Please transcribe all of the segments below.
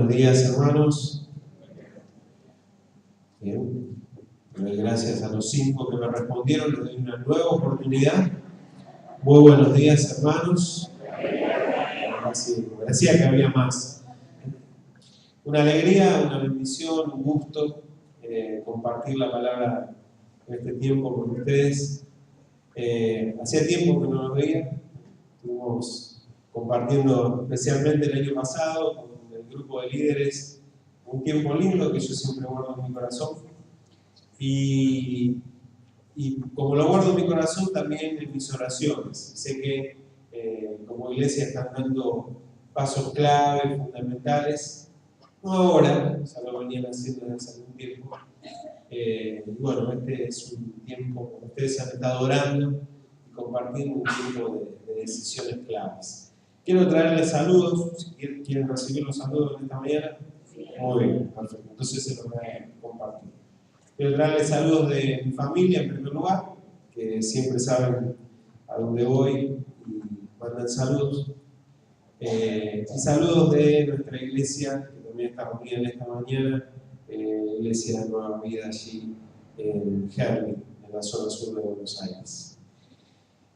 Buenos días, hermanos. Bien. Gracias a los 5 que me respondieron, les doy una nueva oportunidad. Muy buenos días, hermanos. Sí, me decía que había más. Una alegría, una bendición, un gusto compartir la palabra en este tiempo con ustedes. Hacía tiempo que no los veía. Estuvimos compartiendo especialmente el año pasado con el grupo de líderes un tiempo lindo que yo siempre guardo en mi corazón. Y como lo guardo en mi corazón, también en mis oraciones. Sé que como iglesia están dando pasos clave, fundamentales, no ahora, ya lo venían haciendo desde hace algún tiempo. Bueno, este es un tiempo, como ustedes han estado orando y compartiendo un tiempo de decisiones claves. Quiero traerles saludos, si quieren recibir los saludos en esta mañana. Muy bien, perfecto. Entonces se los voy a compartir. Quiero traerles saludos de mi familia en primer lugar, que siempre saben a dónde voy y mandan saludos. Y saludos de nuestra iglesia, que también está reunida en esta mañana, Iglesia de Nueva Vida allí en Herli, en la zona sur de Buenos Aires.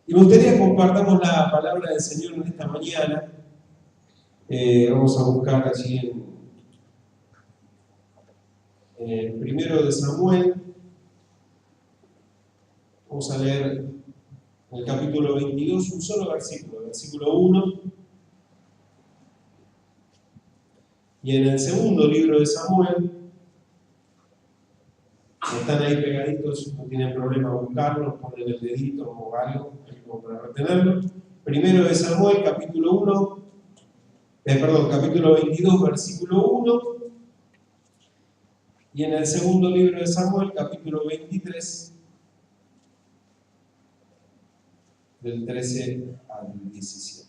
Y me gustaría que compartamos la palabra del Señor en esta mañana. Vamos a buscar allí en 1 de Samuel. Vamos a leer en el capítulo 22 un solo versículo, versículo 1. Y en el segundo libro de Samuel, están ahí pegaditos, no tienen problema buscarlos, ponen el dedito o algo como para retenerlo. 1 de Samuel, capítulo 22, versículo 1. Y en el segundo libro de Samuel, capítulo 23, del 13 al 17.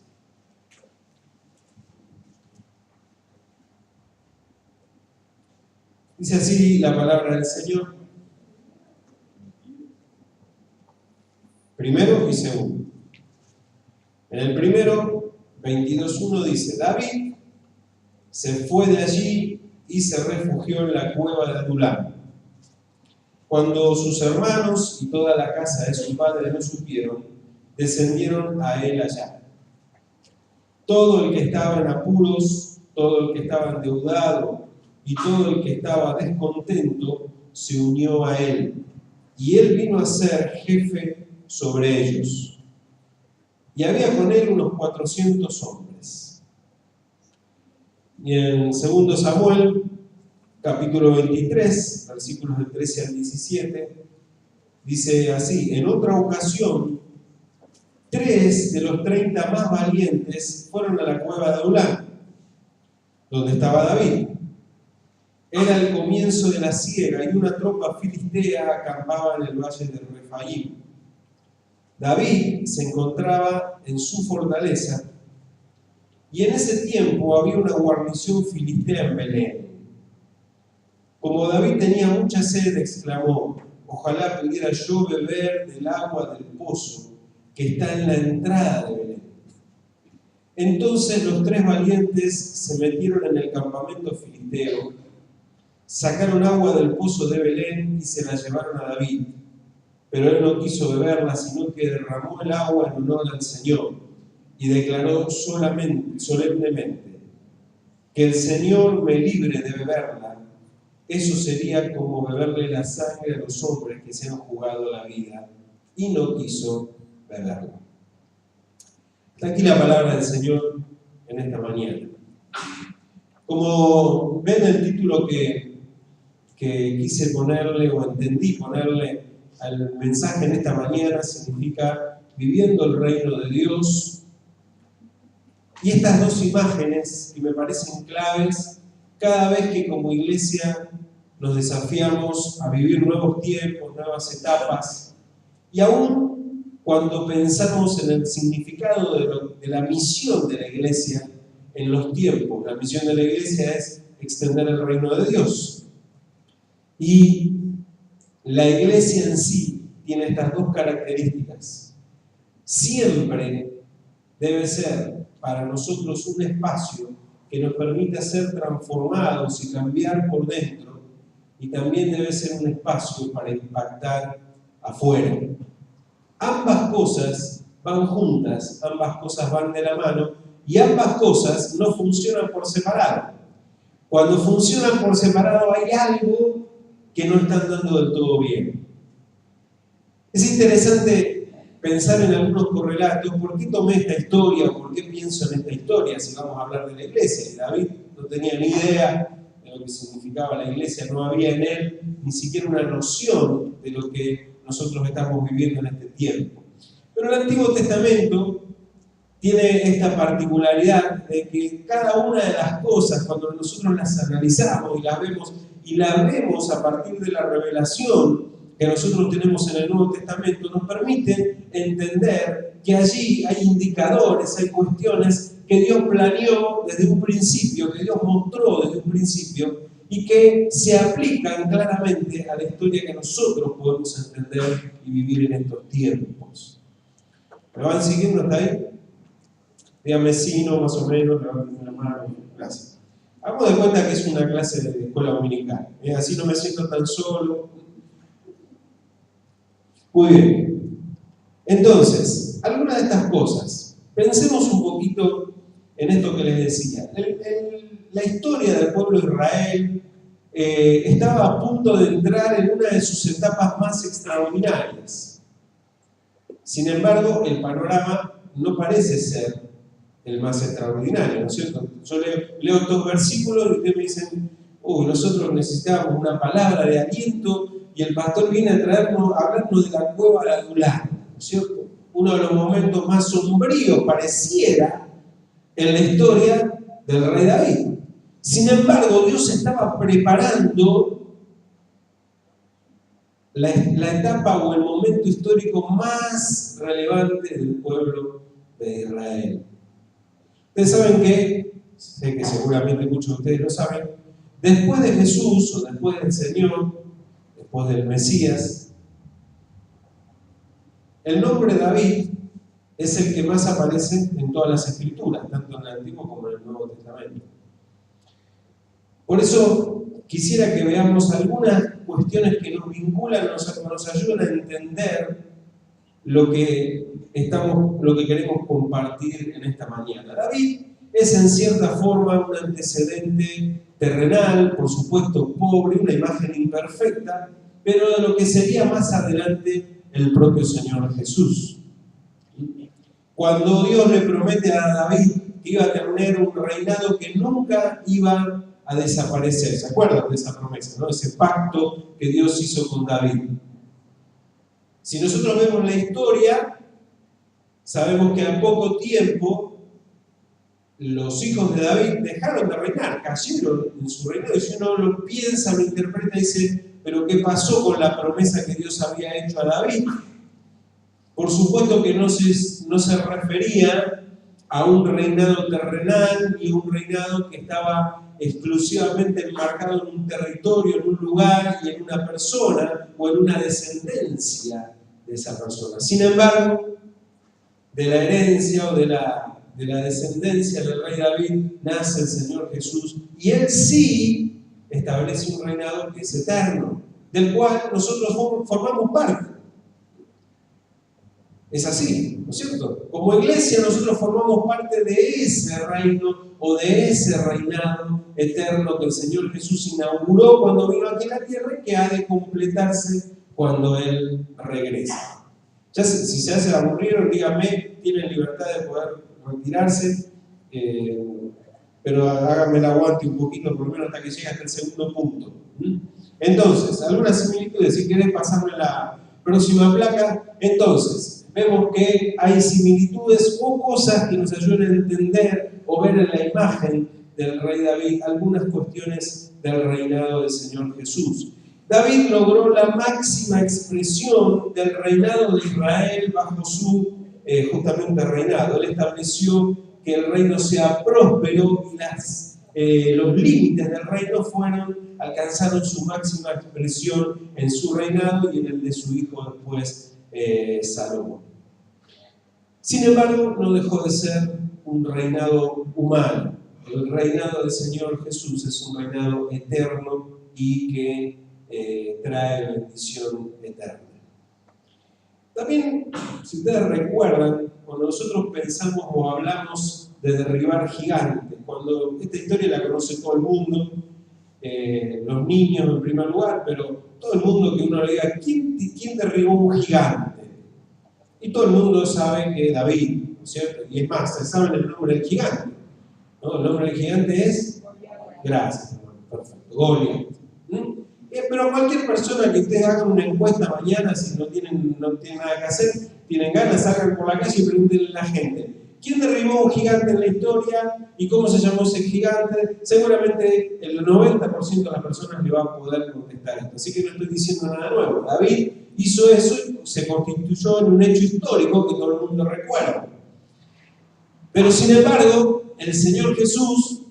Dice así la palabra del Señor. Primero y segundo. En el primero, 22:1 dice: David se fue de allí y se refugió en la cueva de Adulam. Cuando sus hermanos y toda la casa de su padre lo supieron, descendieron a él allá. Todo el que estaba en apuros, todo el que estaba endeudado y todo el que estaba descontento se unió a él, y él vino a ser jefe sobre ellos. Y había con él unos 400 hombres. Y en 2 Samuel, capítulo 23, versículos del 13 al 17, dice así: en otra ocasión, 3 de los 30 más valientes fueron a la cueva de Adulam, donde estaba David. Era el comienzo de la siega y una tropa filistea acampaba en el valle de Refaim. David se encontraba en su fortaleza y en ese tiempo había una guarnición filistea en Belén. Como David tenía mucha sed, exclamó: ojalá pudiera yo beber del agua del pozo que está en la entrada de Belén. Entonces los 3 valientes se metieron en el campamento filisteo, sacaron agua del pozo de Belén y se la llevaron a David. Pero él no quiso beberla, sino que derramó el agua en honor al Señor y declaró solemnemente: que el Señor me libre de beberla. Eso sería como beberle la sangre a los hombres que se han jugado la vida, y no quiso beberla. Está aquí la palabra del Señor en esta mañana. Como ven, el título que quise ponerle, o entendí ponerle al mensaje en esta mañana, significa viviendo el reino de Dios. Y estas dos imágenes que me parecen claves cada vez que como iglesia nos desafiamos a vivir nuevos tiempos, nuevas etapas, y aún cuando pensamos en el significado de la misión de la iglesia en los tiempos. La misión de la iglesia es extender el reino de Dios. Y la iglesia en sí tiene estas dos características. Siempre debe ser para nosotros un espacio que nos permita ser transformados y cambiar por dentro, y también debe ser un espacio para impactar afuera. Ambas cosas van juntas, ambas cosas van de la mano, y ambas cosas no funcionan por separado. Cuando funcionan por separado hay algo que no están dando del todo bien. Es interesante pensar en algunos correlatos. ¿Por qué tomé esta historia o por qué pienso en esta historia si vamos a hablar de la iglesia? David no tenía ni idea de lo que significaba la iglesia, no había en él ni siquiera una noción de lo que nosotros estamos viviendo en este tiempo. Pero el Antiguo Testamento tiene esta particularidad de que cada una de las cosas, cuando nosotros las analizamos y las vemos a partir de la revelación que nosotros tenemos en el Nuevo Testamento, nos permite entender que allí hay indicadores, hay cuestiones que Dios planeó desde un principio, que Dios mostró desde un principio y que se aplican claramente a la historia que nosotros podemos entender y vivir en estos tiempos. ¿Me van siguiendo hasta ahí? Dígame sí, no, más o menos, levanten la mano, gracias. Hagamos de cuenta que es una clase de escuela dominical, así no me siento tan solo. Muy bien. Entonces, algunas de estas cosas, pensemos un poquito en esto que les decía. La historia del pueblo de Israel estaba a punto de entrar en una de sus etapas más extraordinarias. Sin embargo, el panorama no parece ser el más extraordinario, ¿no es cierto? Yo leo estos versículos y ustedes me dicen, nosotros necesitábamos una palabra de aliento y el pastor viene a hablarnos de la cueva de Adulam, ¿no es cierto? Uno de los momentos más sombríos pareciera en la historia del rey David. Sin embargo, Dios estaba preparando la etapa o el momento histórico más relevante del pueblo de Israel. Ustedes saben que, sé que seguramente muchos de ustedes lo saben, después de Jesús o después del Señor, después del Mesías, el nombre David es el que más aparece en todas las escrituras, tanto en el Antiguo como en el Nuevo Testamento. Por eso quisiera que veamos algunas cuestiones que nos vinculan, nos ayudan a entender lo que queremos compartir en esta mañana. David es en cierta forma un antecedente terrenal, por supuesto pobre, una imagen imperfecta, pero de lo que sería más adelante el propio Señor Jesús. Cuando Dios le promete a David que iba a tener un reinado que nunca iba a desaparecer, ¿se acuerdan de esa promesa, ¿no? Ese pacto que Dios hizo con David. Si nosotros vemos la historia, sabemos que al poco tiempo los hijos de David dejaron de reinar, cayeron en su reinado. Y si uno lo piensa, lo interpreta y dice, pero ¿qué pasó con la promesa que Dios había hecho a David? Por supuesto que no se refería a un reinado terrenal y un reinado que estaba exclusivamente enmarcado en un territorio, en un lugar y en una persona o en una descendencia de esa persona. Sin embargo, de la herencia o de la descendencia del rey David nace el Señor Jesús y Él sí establece un reinado que es eterno, del cual nosotros formamos parte. Es así, ¿no es cierto? Como iglesia nosotros formamos parte de ese reino o de ese reinado eterno que el Señor Jesús inauguró cuando vino aquí a la tierra y que ha de completarse cuando Él regresa. Ya si se hace aburrido, díganme, tienen libertad de poder retirarse, pero háganme el aguante un poquito, por lo menos hasta que llegue hasta el segundo punto. Entonces, algunas similitudes, si quieren pasarme la próxima placa. Entonces, vemos que hay similitudes o cosas que nos ayudan a entender o ver en la imagen del rey David algunas cuestiones del reinado del Señor Jesús. David logró la máxima expresión del reinado de Israel bajo su justamente reinado. Él estableció que el reino sea próspero y los límites del reino alcanzaron su máxima expresión en su reinado y en el de su hijo después, Salomón. Sin embargo, no dejó de ser un reinado humano. el reinado del Señor Jesús es un reinado eterno y que trae bendición eterna. También, si ustedes recuerdan, cuando nosotros pensamos o hablamos de derribar gigantes, cuando esta historia la conoce todo el mundo, los niños en primer lugar, pero todo el mundo que uno le diga, ¿quién derribó un gigante? Y todo el mundo sabe que David, ¿no es cierto? Y es más, se sabe el nombre del gigante, ¿no? El nombre del gigante es... Gracias, hermano, perfecto, Goliat. Pero cualquier persona que ustedes hagan una encuesta mañana, si no tienen nada que hacer, tienen ganas, salgan por la calle y pregúntenle a la gente, ¿quién derribó un gigante en la historia y cómo se llamó ese gigante? Seguramente el 90% de las personas le va a poder contestar esto. Así que no estoy diciendo nada nuevo. David hizo eso y se constituyó en un hecho histórico que todo el mundo recuerda. Pero sin embargo, el Señor Jesús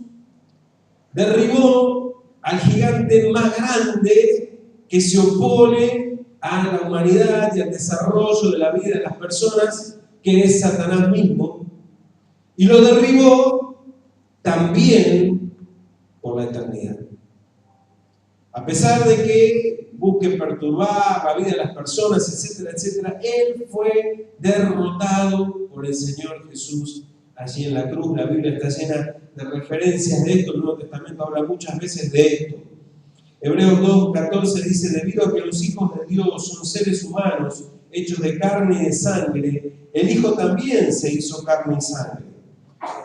derribó al gigante más grande que se opone a la humanidad y al desarrollo de la vida de las personas, que es Satanás mismo, y lo derribó también por la eternidad. A pesar de que busque perturbar la vida de las personas, etcétera, etcétera, Él fue derrotado por el Señor Jesús allí en la cruz. La Biblia está llena de referencias de esto, el Nuevo Testamento habla muchas veces de esto. Hebreos 2:14 dice, debido a que los hijos de Dios son seres humanos, hechos de carne y de sangre, el Hijo también se hizo carne y sangre.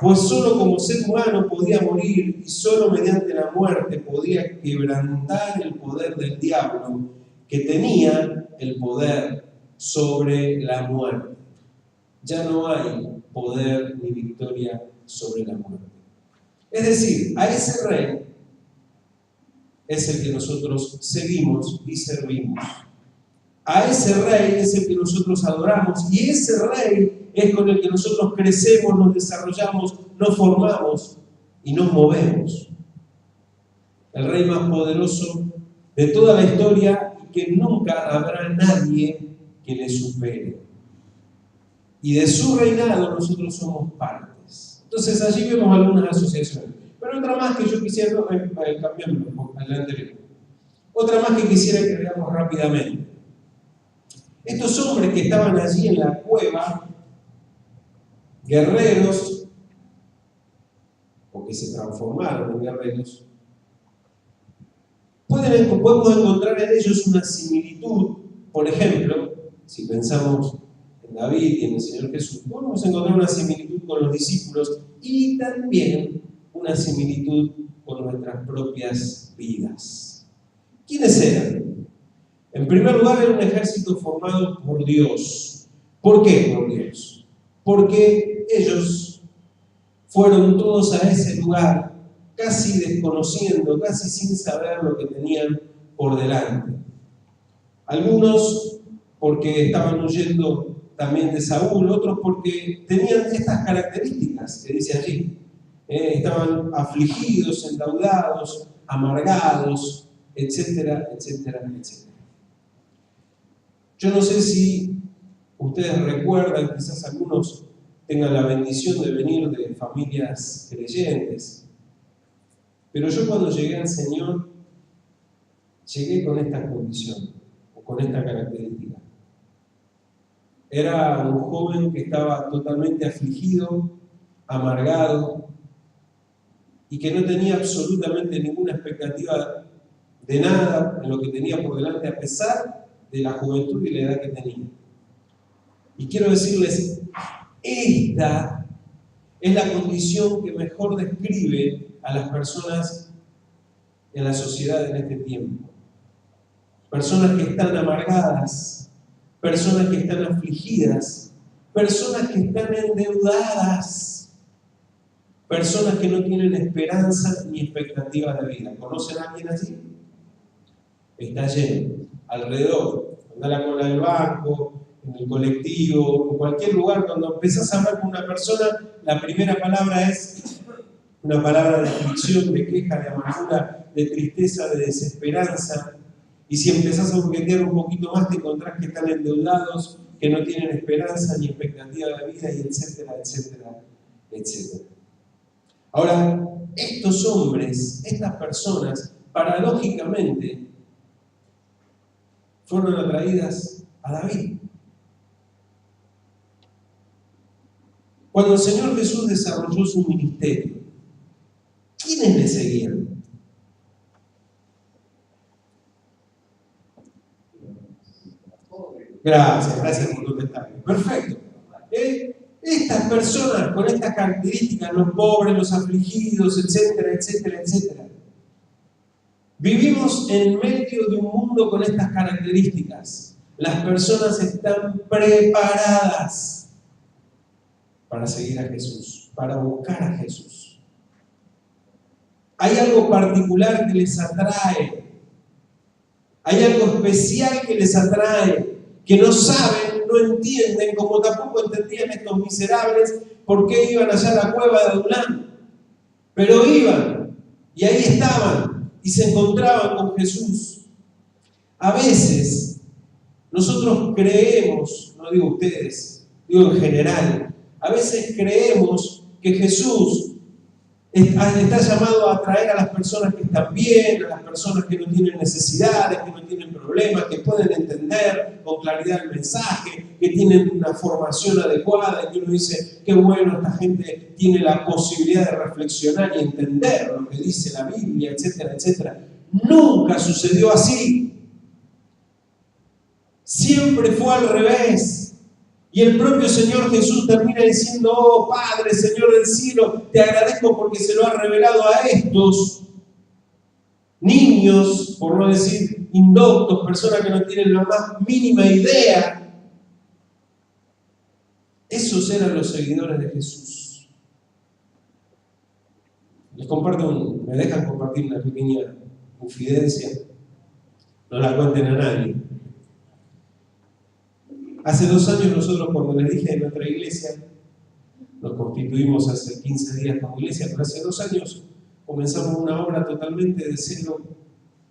Pues solo como ser humano podía morir y solo mediante la muerte podía quebrantar el poder del diablo, que tenía el poder sobre la muerte. Ya no hay poder ni victoria sobre la muerte. Es decir, a ese rey es el que nosotros seguimos y servimos. A ese rey es el que nosotros adoramos y ese rey es con el que nosotros crecemos, nos desarrollamos, nos formamos y nos movemos. El rey más poderoso de toda la historia y que nunca habrá nadie que le supere. Y de su reinado nosotros somos partes. Entonces allí vemos algunas asociaciones. Pero otra más que yo quisiera, cambiando al anterior. Otra más que quisiera que veamos rápidamente. Estos hombres que estaban allí en la cueva, guerreros, o que se transformaron en guerreros, podemos encontrar en ellos una similitud. Por ejemplo, si pensamos en David y en el Señor Jesús, podemos encontrar una similitud con los discípulos y también una similitud con nuestras propias vidas. ¿Quiénes eran? En primer lugar, era un ejército formado por Dios. ¿Por qué por Dios? Porque ellos fueron todos a ese lugar casi desconociendo, casi sin saber lo que tenían por delante. Algunos porque estaban huyendo también de Saúl, otros porque tenían estas características que dice allí. Estaban afligidos, endeudados, amargados, etcétera, etcétera, etcétera. Yo no sé si ustedes recuerdan, quizás algunos tengan la bendición de venir de familias creyentes, pero yo cuando llegué al Señor, llegué con esta condición, o con esta característica. Era un joven que estaba totalmente afligido, amargado, y que no tenía absolutamente ninguna expectativa de nada en lo que tenía por delante, a pesar de la juventud y la edad que tenía. Y quiero decirles, esta es la condición que mejor describe a las personas en la sociedad en este tiempo. Personas que están amargadas, personas que están afligidas, personas que están endeudadas, personas que no tienen esperanza ni expectativas de vida. ¿Conocen a alguien así? Está lleno, alrededor. Anda a la cola del banco, en el colectivo, en cualquier lugar. Cuando empezás a hablar con una persona, la primera palabra es una palabra de aflicción, de queja, de amargura, de tristeza, de desesperanza. Y si empezás a burguetear un poquito más, te encontrás que están endeudados, que no tienen esperanza ni expectativa de vida, y etcétera, etcétera, etcétera. Ahora, estos hombres, estas personas, paradójicamente, fueron atraídas a David. Cuando el Señor Jesús desarrolló su ministerio, ¿quiénes le seguían? Gracias por contestarme. Perfecto. Estas personas con estas características, los pobres, los afligidos, etcétera, etcétera, etcétera. Vivimos en medio de un mundo con estas características. Las personas están preparadas para seguir a Jesús, para buscar a Jesús. Hay algo particular que les atrae. Hay algo especial que les atrae, que no saben, no entienden, como tampoco entendían estos miserables por qué iban allá a la cueva de Adulán. Pero iban, y ahí estaban, y se encontraban con Jesús. A veces, nosotros creemos, no digo ustedes, digo en general, a veces creemos que Jesús está llamado a atraer a las personas que están bien, a las personas que no tienen necesidades, que no tienen problemas, que pueden entender con claridad el mensaje, que tienen una formación adecuada, y que uno dice, qué bueno, esta gente tiene la posibilidad de reflexionar y entender lo que dice la Biblia, etcétera, etcétera. Nunca sucedió así. Siempre fue al revés. Y el propio Señor Jesús termina diciendo, oh Padre, Señor del cielo, te agradezco porque se lo ha revelado a estos niños, por no decir indoctos, personas que no tienen la más mínima idea. Esos eran los seguidores de Jesús. Les comparto, me dejan compartir una pequeña confidencia. No la cuenten a nadie. Hace 2 años nosotros, cuando les dije de nuestra iglesia, nos constituimos hace 15 días como iglesia, pero hace 2 años comenzamos una obra totalmente de cero,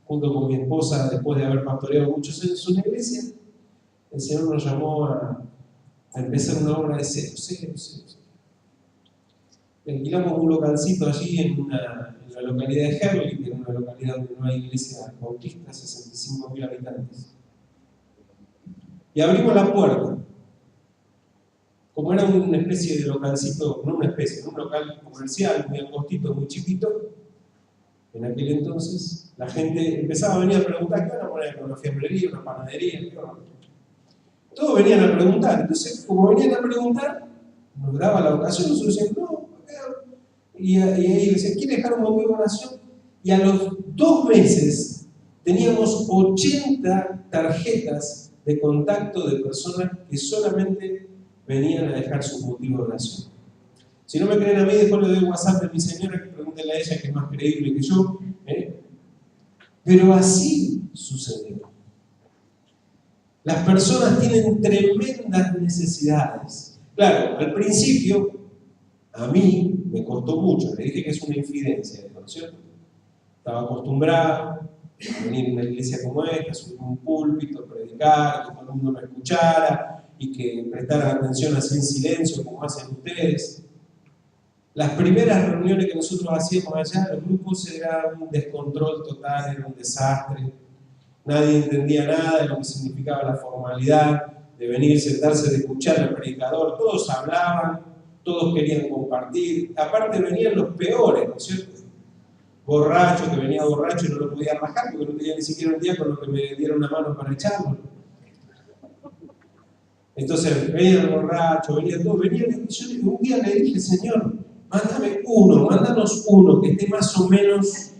junto con mi esposa, después de haber pastoreado muchos años en una iglesia. El Señor nos llamó a empezar una obra de cero. Y alquilamos un localcito allí en la localidad de Herli, que es una localidad donde no hay iglesia bautista, 65.000 habitantes. Y abrimos la puerta. Como era una especie de localcito, no una especie, un local comercial, muy angostito, muy chiquito, en aquel entonces, la gente empezaba a venir a preguntar, ¿qué van a poner? ¿Una fiambrería, una panadería? ¿Qué van a poner? Todos venían a preguntar. Entonces, como venían a preguntar, nos daba la ocasión, nosotros decíamos, no, y ahí decían, ¿quiere dejar un motivo de oración? Y a los 2 meses teníamos 80 tarjetas de contacto de personas que solamente venían a dejar sus motivos de oración. Si no me creen a mí, después le doy WhatsApp de mi señora, que pregúntenle a ella, que es más creíble que yo. Pero así sucedió. Las personas tienen tremendas necesidades. Claro, al principio, a mí me costó mucho. Le dije que es una infidencia, ¿no es cierto? Estaba acostumbrado a venir a una iglesia como esta, subir un púlpito, predicar, que todo el mundo me escuchara y que prestaran atención así en silencio, como hacen ustedes. Las primeras reuniones que nosotros hacíamos allá, los grupos, era un descontrol total, era un desastre. Nadie entendía nada de lo que significaba la formalidad de venir, sentarse, de escuchar al predicador. Todos hablaban, todos querían compartir. Aparte venían los peores, ¿no es cierto? Borracho, que venía borracho y no lo podía rajar porque no tenía ni siquiera un día con lo que me dieron una mano para echarlo. Entonces venía el borracho, venía todo, venía. Yo un día le dije, Señor, mándanos uno que esté más o menos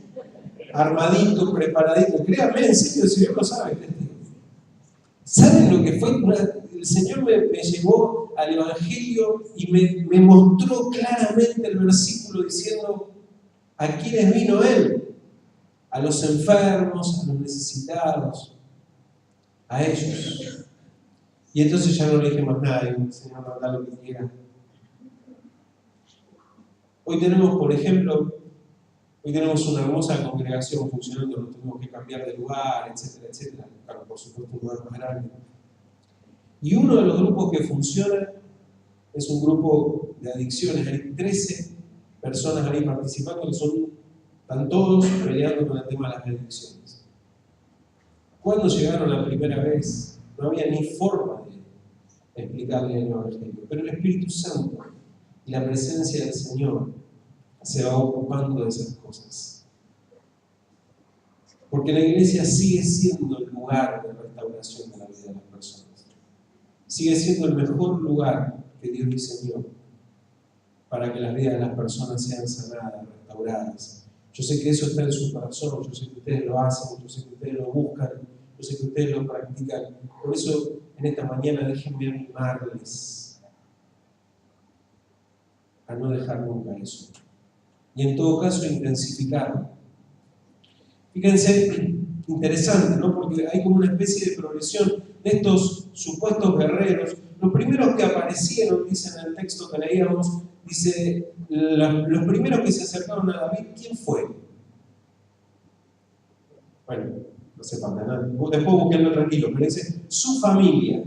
armadito, preparadito. Créanme, en serio, si Dios lo sabe. ¿Saben lo que fue? El Señor me llevó al Evangelio y me mostró claramente el versículo diciendo ¿a quiénes vino Él? A los enfermos, a los necesitados, a ellos. Y entonces ya no le dije más nada, y el Señor manda lo que quiera. Hoy tenemos, por ejemplo, una hermosa congregación funcionando, nos tuvimos que cambiar de lugar, etcétera, etcétera. Claro, por supuesto, un lugar más grande. Y uno de los grupos que funciona es un grupo de adicciones. Hay 13 personas ahí participando que están todos peleando con el tema de las bendiciones. Cuando llegaron la primera vez, no había ni forma de explicarle el Evangelio, pero el Espíritu Santo y la presencia del Señor se va ocupando de esas cosas. Porque la iglesia sigue siendo el lugar de restauración de la vida de las personas. Sigue siendo el mejor lugar que Dios diseñó para que las vidas de las personas sean sanadas, restauradas. Yo sé que eso está en su corazón, yo sé que ustedes lo hacen, yo sé que ustedes lo buscan, yo sé que ustedes lo practican. Por eso, en esta mañana, déjenme animarles a no dejar nunca eso. Y en todo caso, intensificarlo. Fíjense, interesante, ¿no? Porque hay como una especie de progresión de estos supuestos guerreros. Los primeros que aparecieron, dice en el texto que leíamos, dice, los primeros que se acercaron a David, ¿quién fue? Bueno, no sé para nada. Después busquenlo tranquilo, pero dice, su familia.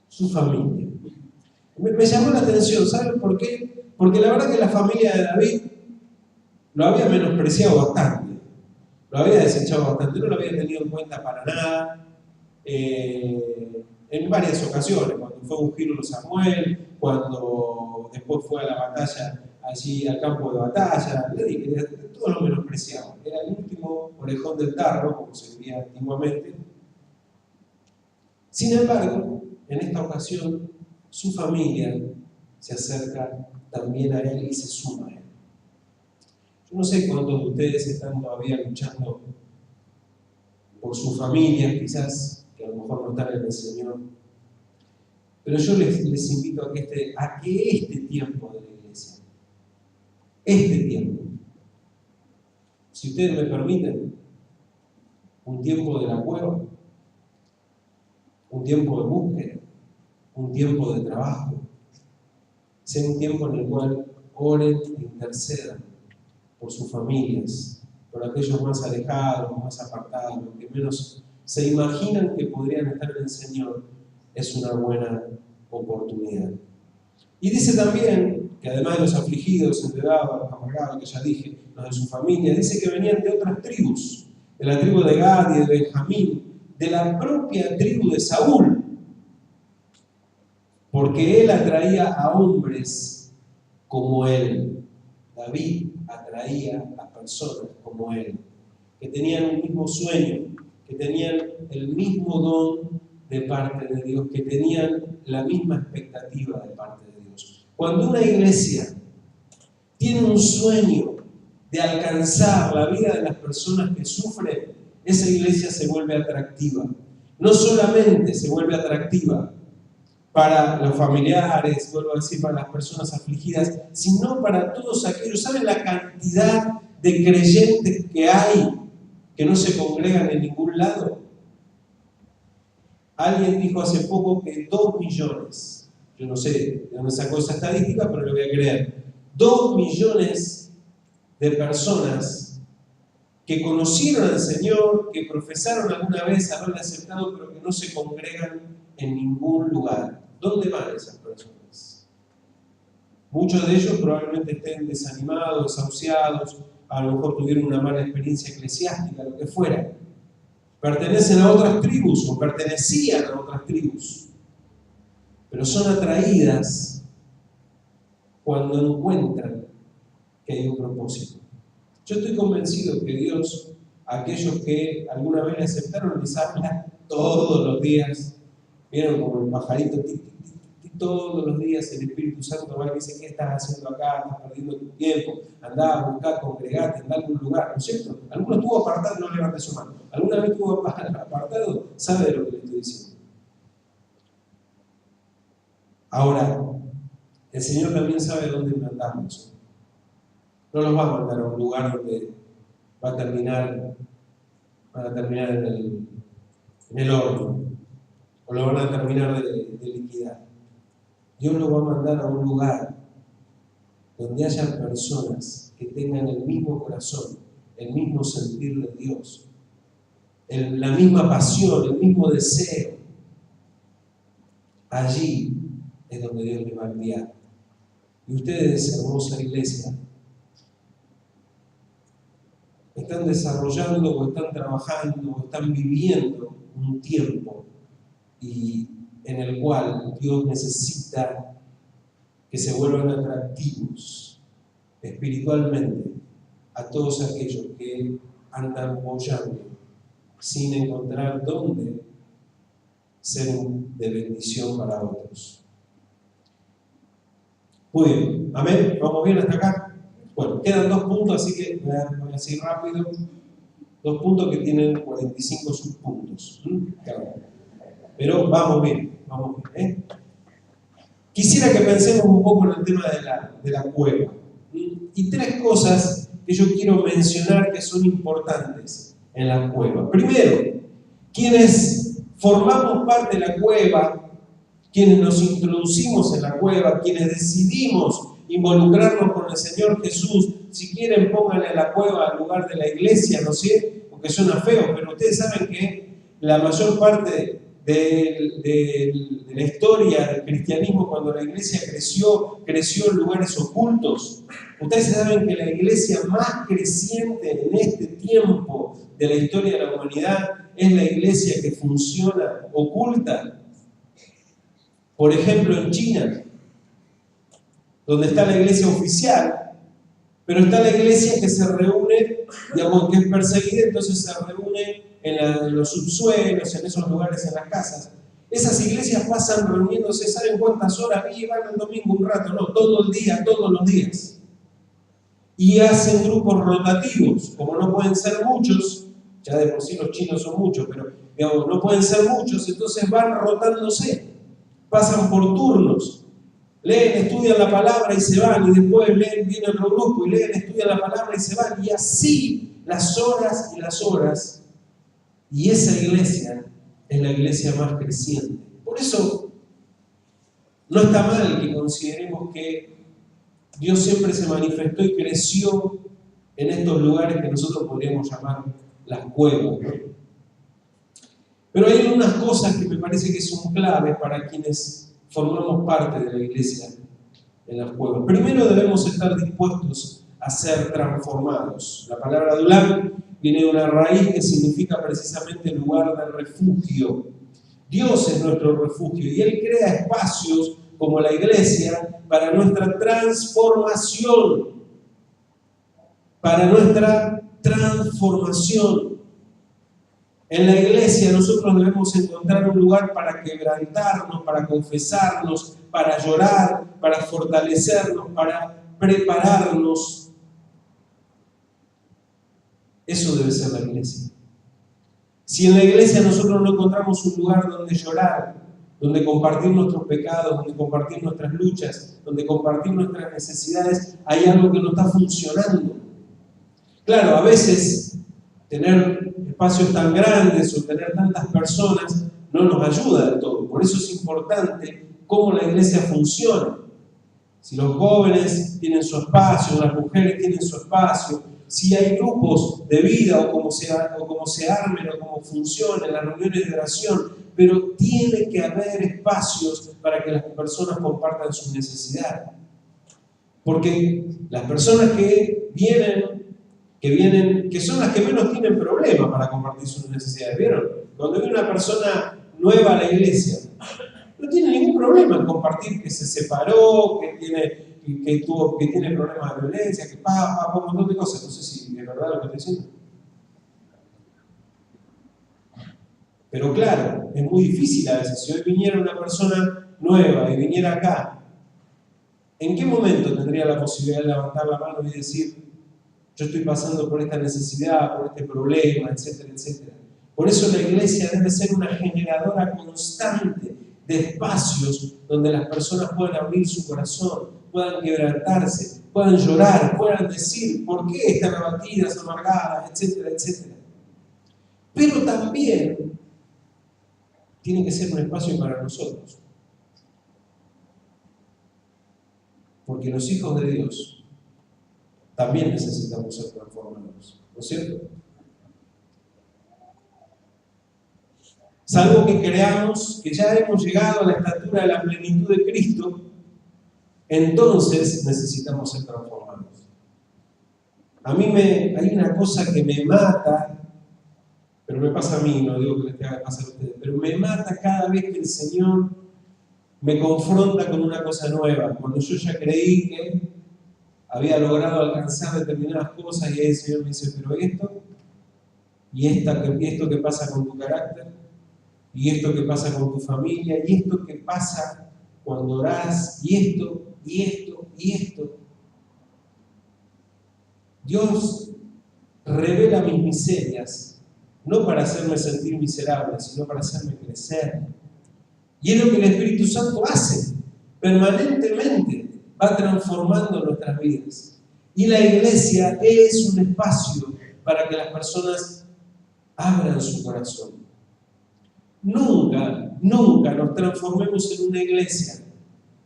Su familia. Me llamó la atención, ¿saben por qué? Porque la verdad que la familia de David lo había menospreciado bastante. Lo había desechado bastante, no lo había tenido en cuenta para nada. En varias ocasiones, cuando fue a ungirlo Samuel, cuando después fue a la batalla, allí al campo de batalla, todo lo menospreciaba. Era el último orejón del tarro, como se diría antiguamente. Sin embargo, en esta ocasión, su familia se acerca también a él y se suma a él. Yo no sé cuántos de ustedes están todavía luchando por su familia, quizás, que a lo mejor no están en el Señor. Pero yo les invito a que este tiempo de la iglesia, este tiempo, si ustedes me permiten, un tiempo de la cueva, un tiempo de búsqueda, un tiempo de trabajo, sea un tiempo en el cual oren e intercedan por sus familias, por aquellos más alejados, más apartados, que menos se imaginan que podrían estar en el Señor, es una buena oportunidad. Y dice también que además de los afligidos, enredados, los amargados, que ya dije, los de su familia, dice que venían de otras tribus, de la tribu de Gad y de Benjamín, de la propia tribu de Saúl, porque él atraía a hombres como él. David atraía a personas como él, que tenían un mismo sueño, que tenían el mismo don de parte de Dios, que tenían la misma expectativa de parte de Dios. Cuando una iglesia tiene un sueño de alcanzar la vida de las personas que sufren, esa iglesia se vuelve atractiva. No solamente se vuelve atractiva para los familiares, vuelvo a decir, para las personas afligidas, sino para todos aquellos. ¿Saben la cantidad de creyentes que hay que no se congregan en ningún lado? Alguien dijo hace poco que 2 millones, yo no sé de dónde sacó esa estadística, pero lo voy a creer, 2 millones de personas que conocieron al Señor, que profesaron alguna vez haberle aceptado, pero que no se congregan en ningún lugar. ¿Dónde van esas personas? Muchos de ellos probablemente estén desanimados, desahuciados, a lo mejor tuvieron una mala experiencia eclesiástica, lo que fuera. Pertenecen a otras tribus o pertenecían a otras tribus, pero son atraídas cuando encuentran que hay un propósito. Yo estoy convencido que Dios, a aquellos que alguna vez le aceptaron, les habla todos los días. Vieron como el pajarito, todos los días el Espíritu Santo va y dice: ¿qué estás haciendo acá? Estás perdiendo tu tiempo, andá a buscar, congregate en algún lugar, ¿no es cierto? ¿Alguno estuvo apartado? No levante su mano. ¿Alguna vez estuvo apartado? ¿Sabe de lo que le estoy diciendo? Ahora, el Señor también sabe dónde mandarnos. No los va a mandar a un lugar donde van a terminar en el horno, o lo van a terminar de liquidar. Dios lo va a mandar a un lugar donde haya personas que tengan el mismo corazón, el mismo sentir de Dios, la misma pasión, el mismo deseo. Allí es donde Dios les va a enviar. Y ustedes, hermosa iglesia, están desarrollando o están trabajando o están viviendo un tiempo en el cual Dios necesita que se vuelvan atractivos espiritualmente a todos aquellos que andan boyando sin encontrar dónde ser de bendición para otros. Muy bien, amén, ¿vamos bien hasta acá? Bueno, quedan 2 puntos, así que voy a decir rápido. 2 puntos que tienen 45 subpuntos. Pero vamos bien, Quisiera que pensemos un poco en el tema de la cueva. Y 3 cosas que yo quiero mencionar que son importantes en la cueva. Primero, quienes formamos parte de la cueva, quienes nos introducimos en la cueva, quienes decidimos involucrarnos con el Señor Jesús, si quieren pónganle la cueva al lugar de la iglesia, ¿no sé? Porque suena feo, pero ustedes saben que la mayor parte de la historia del cristianismo, cuando la iglesia creció en lugares ocultos. Ustedes saben que la iglesia más creciente en este tiempo de la historia de la humanidad es la iglesia que funciona oculta. Por ejemplo, en China, donde está la iglesia oficial, pero está la iglesia que se reúne, digamos, que es perseguida, entonces se reúne en los subsuelos, en esos lugares, en las casas. Esas iglesias pasan reuniéndose, ¿saben cuántas horas? Y van el domingo un rato, no, todo el día, todos los días. Y hacen grupos rotativos, como no pueden ser muchos, ya de por sí los chinos son muchos, pero digamos, no pueden ser muchos, entonces van rotándose, pasan por turnos. Leen, estudian la palabra y se van, y después leen, viene otro grupo y leen, estudian la palabra y se van, y así las horas y las horas. Y esa iglesia es la iglesia más creciente. Por eso, no está mal que consideremos que Dios siempre se manifestó y creció en estos lugares que nosotros podríamos llamar las cuevas, ¿no? Pero hay unas cosas que me parece que son claves para quienes formamos parte de la iglesia en las cuevas. Primero debemos estar dispuestos a ser transformados. La palabra Adulam viene de una raíz que significa precisamente lugar de refugio. Dios es nuestro refugio y Él crea espacios como la iglesia para nuestra transformación. Para nuestra transformación. En la iglesia nosotros debemos encontrar un lugar para quebrantarnos, para confesarnos, para llorar, para fortalecernos, para prepararnos. Eso debe ser la iglesia. Si en la iglesia nosotros no encontramos un lugar donde llorar, donde compartir nuestros pecados, donde compartir nuestras luchas, donde compartir nuestras necesidades, hay algo que no está funcionando. Claro, a veces tener espacios tan grandes o tener tantas personas no nos ayuda del todo. Por eso es importante cómo la iglesia funciona. Si los jóvenes tienen su espacio, las mujeres tienen su espacio, si hay grupos de vida o cómo se armen o cómo funcionan las reuniones de oración, pero tiene que haber espacios para que las personas compartan sus necesidades. Porque las personas que vienen, que son las que menos tienen problemas para compartir sus necesidades, ¿vieron? Cuando viene una persona nueva a la iglesia, no tiene ningún problema en compartir que se separó, que tiene problemas de violencia, que un montón de cosas. No sé si es verdad lo que estoy diciendo. Pero claro, es muy difícil a veces. Si hoy viniera una persona nueva y viniera acá, ¿en qué momento tendría la posibilidad de levantar la mano y decir, yo estoy pasando por esta necesidad, por este problema, etcétera, etcétera? Por eso la iglesia debe ser una generadora constante de espacios donde las personas puedan abrir su corazón, puedan quebrantarse, puedan llorar, puedan decir por qué están abatidas, amargadas, etcétera, etcétera. Pero también tiene que ser un espacio para nosotros. Porque los hijos de Dios también necesitamos ser transformados, ¿no es cierto? Salvo que creamos que ya hemos llegado a la estatura de la plenitud de Cristo entonces necesitamos ser transformados. Hay una cosa que me mata, pero me pasa a mí, no digo que les tenga que pasar a ustedes, pero me mata cada vez que el Señor me confronta con una cosa nueva. Cuando yo ya creí que había logrado alcanzar determinadas cosas y ahí el Señor me dice, pero esto, y esto que pasa con tu carácter, y esto que pasa con tu familia, y esto que pasa cuando orás, y esto, y esto, y esto. Dios revela mis miserias, no para hacerme sentir miserable, sino para hacerme crecer. Y es lo que el Espíritu Santo hace, permanentemente va transformando nuestras vidas. Y la iglesia es un espacio para que las personas abran su corazón. Nunca nos transformemos en una iglesia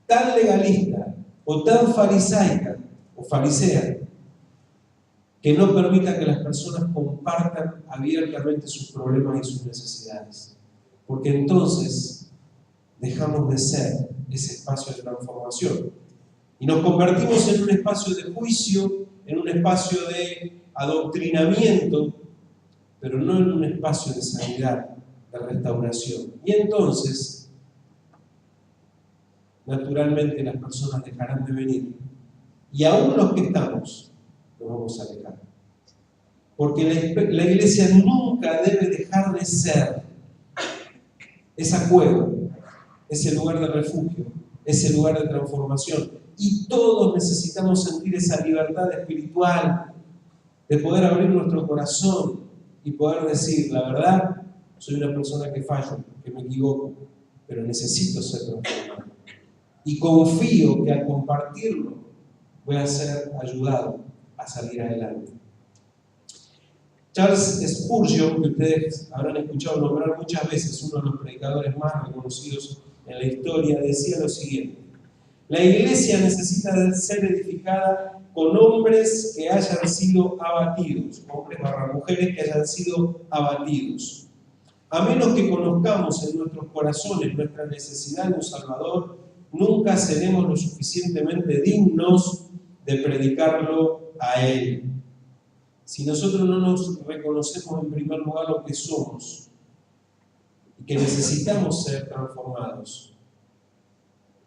tan legalista o tan farisaica o farisea que no permita que las personas compartan abiertamente sus problemas y sus necesidades. Porque entonces dejamos de ser ese espacio de transformación y nos convertimos en un espacio de juicio, en un espacio de adoctrinamiento, pero no en un espacio de sanidad, de restauración. Y entonces, naturalmente, las personas dejarán de venir. Y aún los que estamos, nos vamos a alejar. Porque la iglesia nunca debe dejar de ser esa cueva, ese lugar de refugio, ese lugar de transformación. Y todos necesitamos sentir esa libertad espiritual, de poder abrir nuestro corazón y poder decir, la verdad, soy una persona que fallo, que me equivoco, pero necesito ser transformado. Y confío que al compartirlo voy a ser ayudado a salir adelante. Charles Spurgeon, que ustedes habrán escuchado nombrar muchas veces, uno de los predicadores más reconocidos en la historia, decía lo siguiente: la iglesia necesita ser edificada con hombres que hayan sido abatidos, hombres barra mujeres que hayan sido abatidos. A menos que conozcamos en nuestros corazones nuestra necesidad de un Salvador, nunca seremos lo suficientemente dignos de predicarlo a Él. Si nosotros no nos reconocemos en primer lugar lo que somos y que necesitamos ser transformados,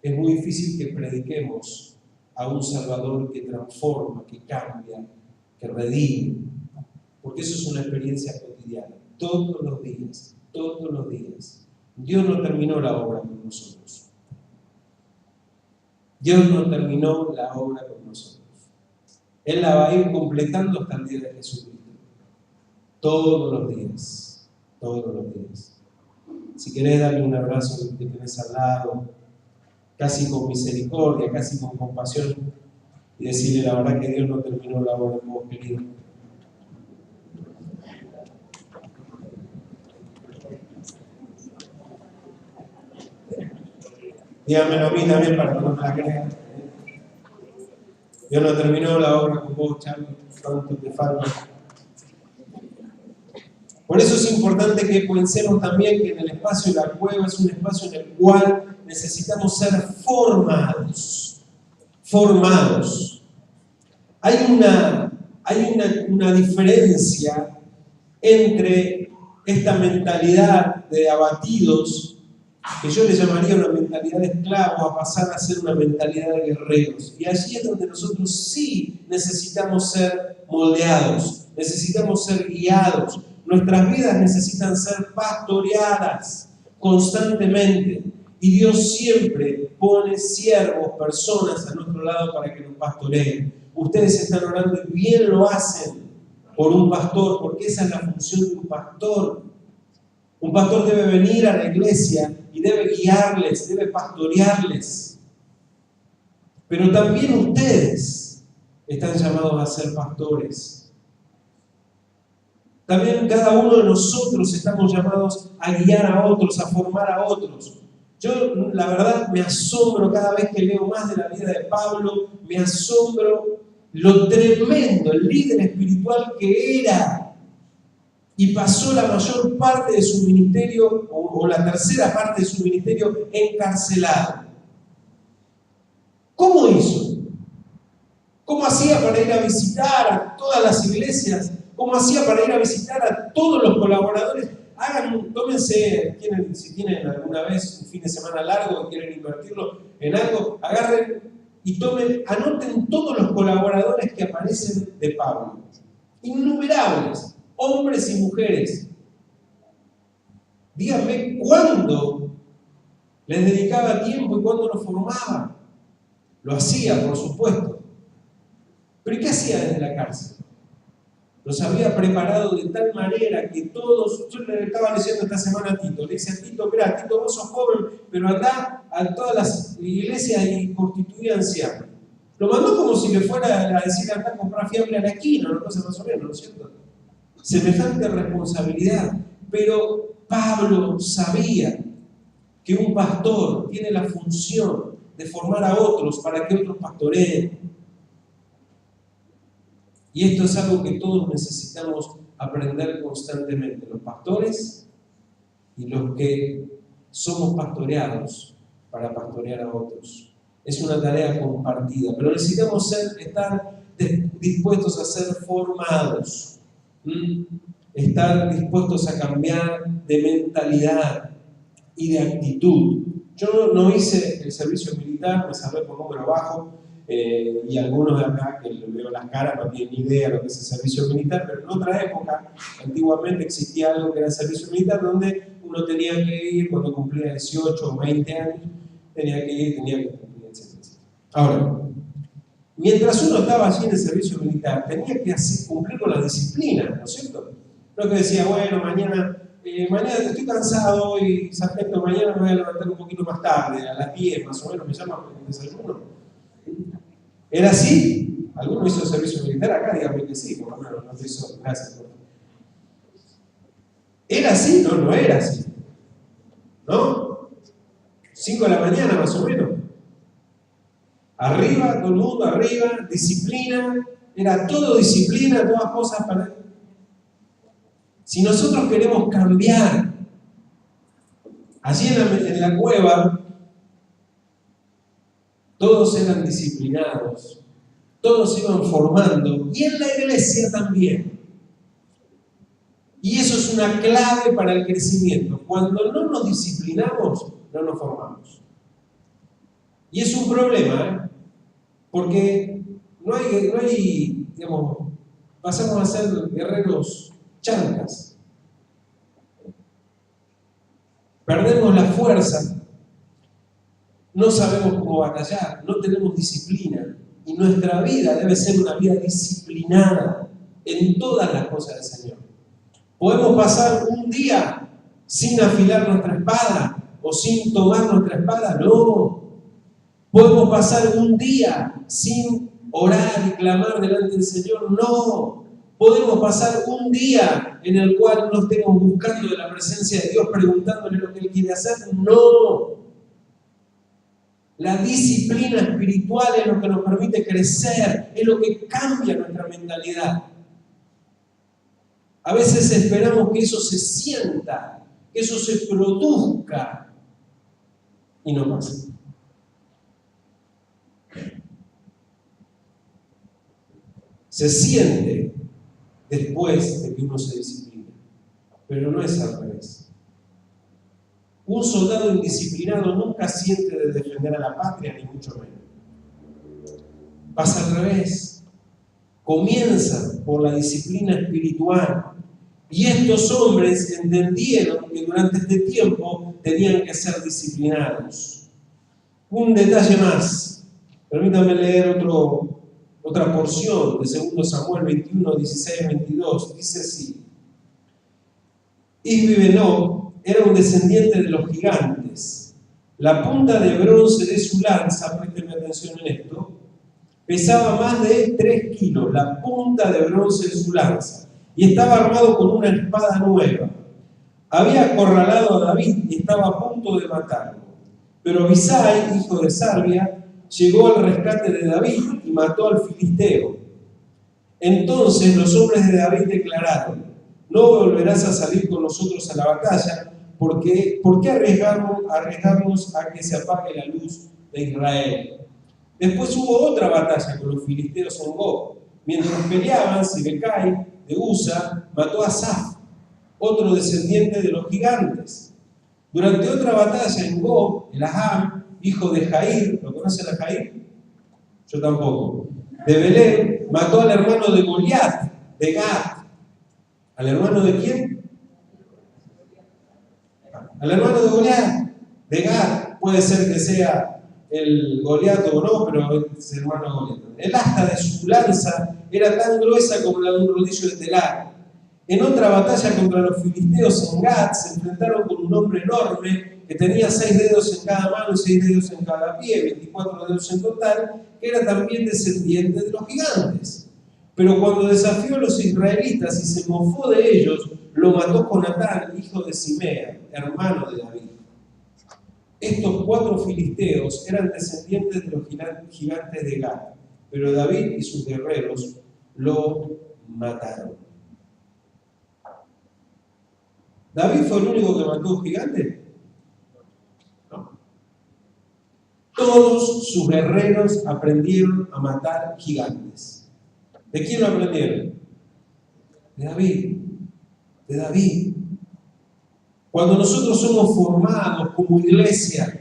es muy difícil que prediquemos a un Salvador que transforma, que cambia, que redime, porque eso es una experiencia cotidiana, todos los días, todos los días. Dios no terminó la obra con nosotros. Dios no terminó la obra con nosotros. Él la va a ir completando hasta el día de Jesucristo. Todos los días, todos los días. Si querés darle un abrazo al que tenés al lado, casi con misericordia, casi con compasión, y decirle la verdad que Dios no terminó la obra con vos, querido. Dígamelo a mí también para que no me la crean. Dios no terminó la obra con vos, Charlie, cuánto te falta. Por eso es importante que pensemos también que en el espacio de la cueva es un espacio en el cual necesitamos ser formados. Formados. Hay una diferencia entre esta mentalidad de abatidos, que yo le llamaría una mentalidad de esclavos, a pasar a ser una mentalidad de guerreros. Y allí es donde nosotros sí necesitamos ser moldeados, necesitamos ser guiados. Nuestras vidas necesitan ser pastoreadas constantemente. Y Dios siempre pone siervos, personas a nuestro lado para que nos pastoreen. Ustedes están orando y bien lo hacen por un pastor, porque esa es la función de un pastor. Un pastor debe venir a la iglesia y debe guiarles, debe pastorearles. Pero también ustedes están llamados a ser pastores. También cada uno de nosotros estamos llamados a guiar a otros, a formar a otros. Yo, la verdad, me asombro cada vez que leo más de la vida de Pablo, me asombro lo tremendo, el líder espiritual que era. Y pasó la mayor parte de su ministerio, o la tercera parte de su ministerio, encarcelado. ¿Cómo hizo? ¿Cómo hacía para ir a visitar a todas las iglesias? ¿Cómo hacía para ir a visitar a todos los colaboradores? Tómense, si tienen alguna vez un fin de semana largo y quieren invertirlo en algo, agarren y anoten todos los colaboradores que aparecen de Pablo. Innumerables, hombres y mujeres. Díganme cuándo les dedicaba tiempo y cuándo los formaba. Lo hacía, por supuesto. ¿Pero qué hacía desde la cárcel? Los había preparado de tal manera que todos, yo le estaba diciendo esta semana a Tito, le dice a Tito, mira, Tito, vos sos joven, pero andá a todas las iglesias y constituí anciano. Lo mandó como si le fuera a decir, andá a comprar fiambre a la esquina, una cosa más o menos, ¿no es cierto? Semejante responsabilidad. Pero Pablo sabía que un pastor tiene la función de formar a otros para que otros pastoreen. Y esto es algo que todos necesitamos aprender constantemente, los pastores y los que somos pastoreados para pastorear a otros. Es una tarea compartida, pero necesitamos estar dispuestos a ser formados, estar dispuestos a cambiar de mentalidad y de actitud. Yo no hice el servicio militar, me salvé por número bajo, y algunos de acá que les veo las caras no tienen ni idea de lo que es el servicio militar, pero en otra época, antiguamente existía algo que era el servicio militar, donde uno tenía que ir cuando cumplía 18 o 20 años, tenía que ir, tenía que cumplir, etc. Ahora, mientras uno estaba allí en el servicio militar, tenía que cumplir con la disciplina, ¿no es cierto? No que decía, bueno, mañana estoy cansado hoy, sargento, mañana me voy a levantar un poquito más tarde, a las 10 más o menos, me llaman el desayuno. ¿Era así? ¿Alguno hizo servicio militar acá? Dígame que sí, por lo menos no lo hizo. Gracias. ¿Era así? No, no era así. ¿No? 5 de la mañana más o menos. Arriba, todo el mundo arriba, disciplina, era todo disciplina, todas cosas para... Si nosotros queremos cambiar, allí en la cueva, todos eran disciplinados, todos se iban formando, y en la iglesia también. Y eso es una clave para el crecimiento. Cuando no nos disciplinamos, no nos formamos. Y es un problema, porque no hay, digamos, pasamos a ser guerreros chancas. Perdemos la fuerza, no sabemos cómo batallar, no tenemos disciplina. Y nuestra vida debe ser una vida disciplinada en todas las cosas del Señor. Podemos pasar un día sin afilar nuestra espada o sin tomar nuestra espada, no. Podemos pasar un día sin orar y clamar delante del Señor, no. Podemos pasar un día en el cual no estemos buscando de la presencia de Dios, preguntándole lo que Él quiere hacer, no. La disciplina espiritual es lo que nos permite crecer, es lo que cambia nuestra mentalidad. A veces esperamos que eso se sienta, que eso se produzca, y no pasa. Se siente después de que uno se disciplina, pero no es al revés. Un soldado indisciplinado nunca siente de defender a la patria, ni mucho menos. Pasa al revés. Comienza por la disciplina espiritual. Y estos hombres entendieron que durante este tiempo tenían que ser disciplinados. Un detalle más. Permítanme leer otra porción de 2 Samuel 21, 16, 22. Dice así. Isbi-Benob era un descendiente de los gigantes. La punta de bronce de su lanza, présteme atención en esto, pesaba más de 3 kilos, la punta de bronce de su lanza, y estaba armado con una espada nueva. Había acorralado a David y estaba a punto de matarlo. Pero Abisai, hijo de Sarbia, llegó al rescate de David y mató al filisteo. Entonces los hombres de David declararon: no volverás a salir con nosotros a la batalla, porque ¿por qué arriesgarnos a que se apague la luz de Israel? Después hubo otra batalla con los filisteos en Gob. Mientras peleaban, Sibecai de Usa mató a Saf, otro descendiente de los gigantes. Durante otra batalla en Gob, Elaham, hijo de Jair, ¿lo conocen a Jair? Yo tampoco. De Belén, mató al hermano de Goliat, de Gat. ¿Al hermano de quién? Al hermano de Goliat, de Gat. Puede ser que sea el Goliat o no, pero es el hermano de Goliat. El asta de su lanza era tan gruesa como la de un rodillo de telar. En otra batalla contra los filisteos en Gat se enfrentaron con un hombre enorme que tenía 6 dedos en cada mano y 6 dedos en cada pie, 24 dedos en total, que era también descendiente de los gigantes. Pero cuando desafió a los israelitas y se mofó de ellos, lo mató Jonatán, hijo de Simea, hermano de David. Estos 4 filisteos eran descendientes de los gigantes de Gat, pero David y sus guerreros lo mataron. ¿David fue el único que mató un gigante? No. Todos sus guerreros aprendieron a matar gigantes. ¿De quién lo aprendieron? De David. De David. Cuando nosotros somos formados como iglesia,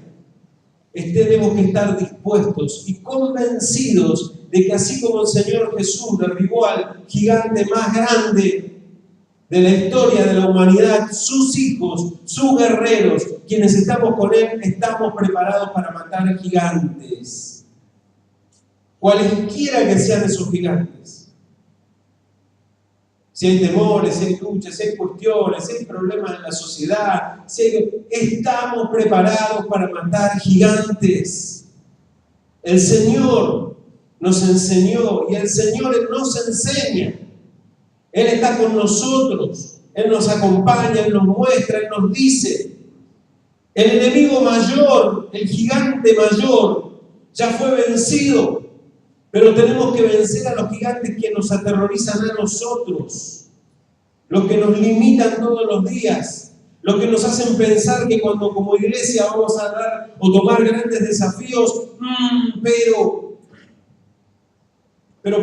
tenemos que estar dispuestos y convencidos de que así como el Señor Jesús derribó al gigante más grande de la historia de la humanidad, sus hijos, sus guerreros, quienes estamos con Él, estamos preparados para matar gigantes. Cualesquiera que sean esos gigantes. Si hay temores, si hay luchas, si hay cuestiones, si hay problemas en la sociedad, estamos preparados para matar gigantes. El Señor nos enseñó y el Señor nos enseña. Él está con nosotros, Él nos acompaña, Él nos muestra, Él nos dice. El enemigo mayor, el gigante mayor, ya fue vencido. Pero tenemos que vencer a los gigantes que nos aterrorizan a nosotros, los que nos limitan todos los días, los que nos hacen pensar que cuando como iglesia vamos a dar o tomar grandes desafíos, pero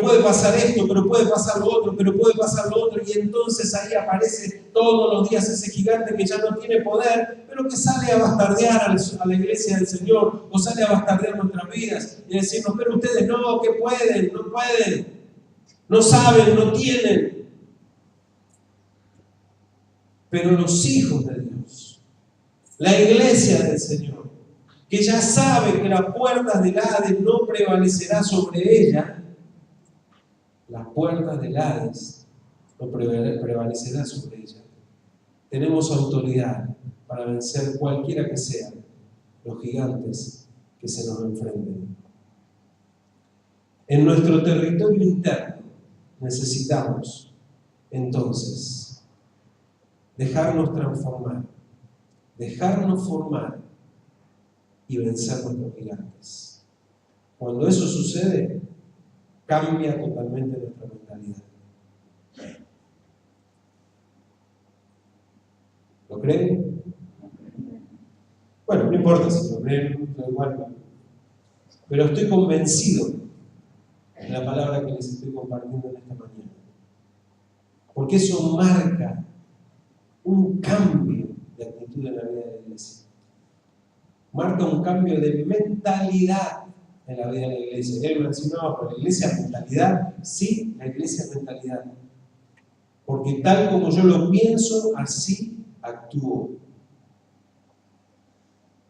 puede pasar esto, pero puede pasar lo otro, pero puede pasar lo otro, y entonces ahí aparece todos los días ese gigante que ya no tiene poder, pero que sale a bastardear a la iglesia del Señor, o sale a bastardear nuestras vidas, y decirnos, pero ustedes no, que pueden, no pueden, no saben, no tienen. Pero los hijos de Dios, la iglesia del Señor, que ya sabe que las puertas del Hades no prevalecerá sobre ella, las puertas del Hades no prevalecerán sobre ella. Tenemos autoridad para vencer cualquiera que sean los gigantes que se nos enfrenten. En nuestro territorio interno necesitamos, entonces, dejarnos formar y vencer nuestros gigantes. Cuando eso sucede, cambia totalmente nuestra mentalidad. ¿Lo creen? Bueno, no importa si lo creen, da igual. Pero estoy convencido de la palabra que les estoy compartiendo en esta mañana. Porque eso marca un cambio de actitud en la vida de la iglesia. Marca un cambio de mentalidad en la vida de la iglesia. Él mencionaba, pero la iglesia es mentalidad. Sí, la iglesia es mentalidad. Porque tal como yo lo pienso, así actúo.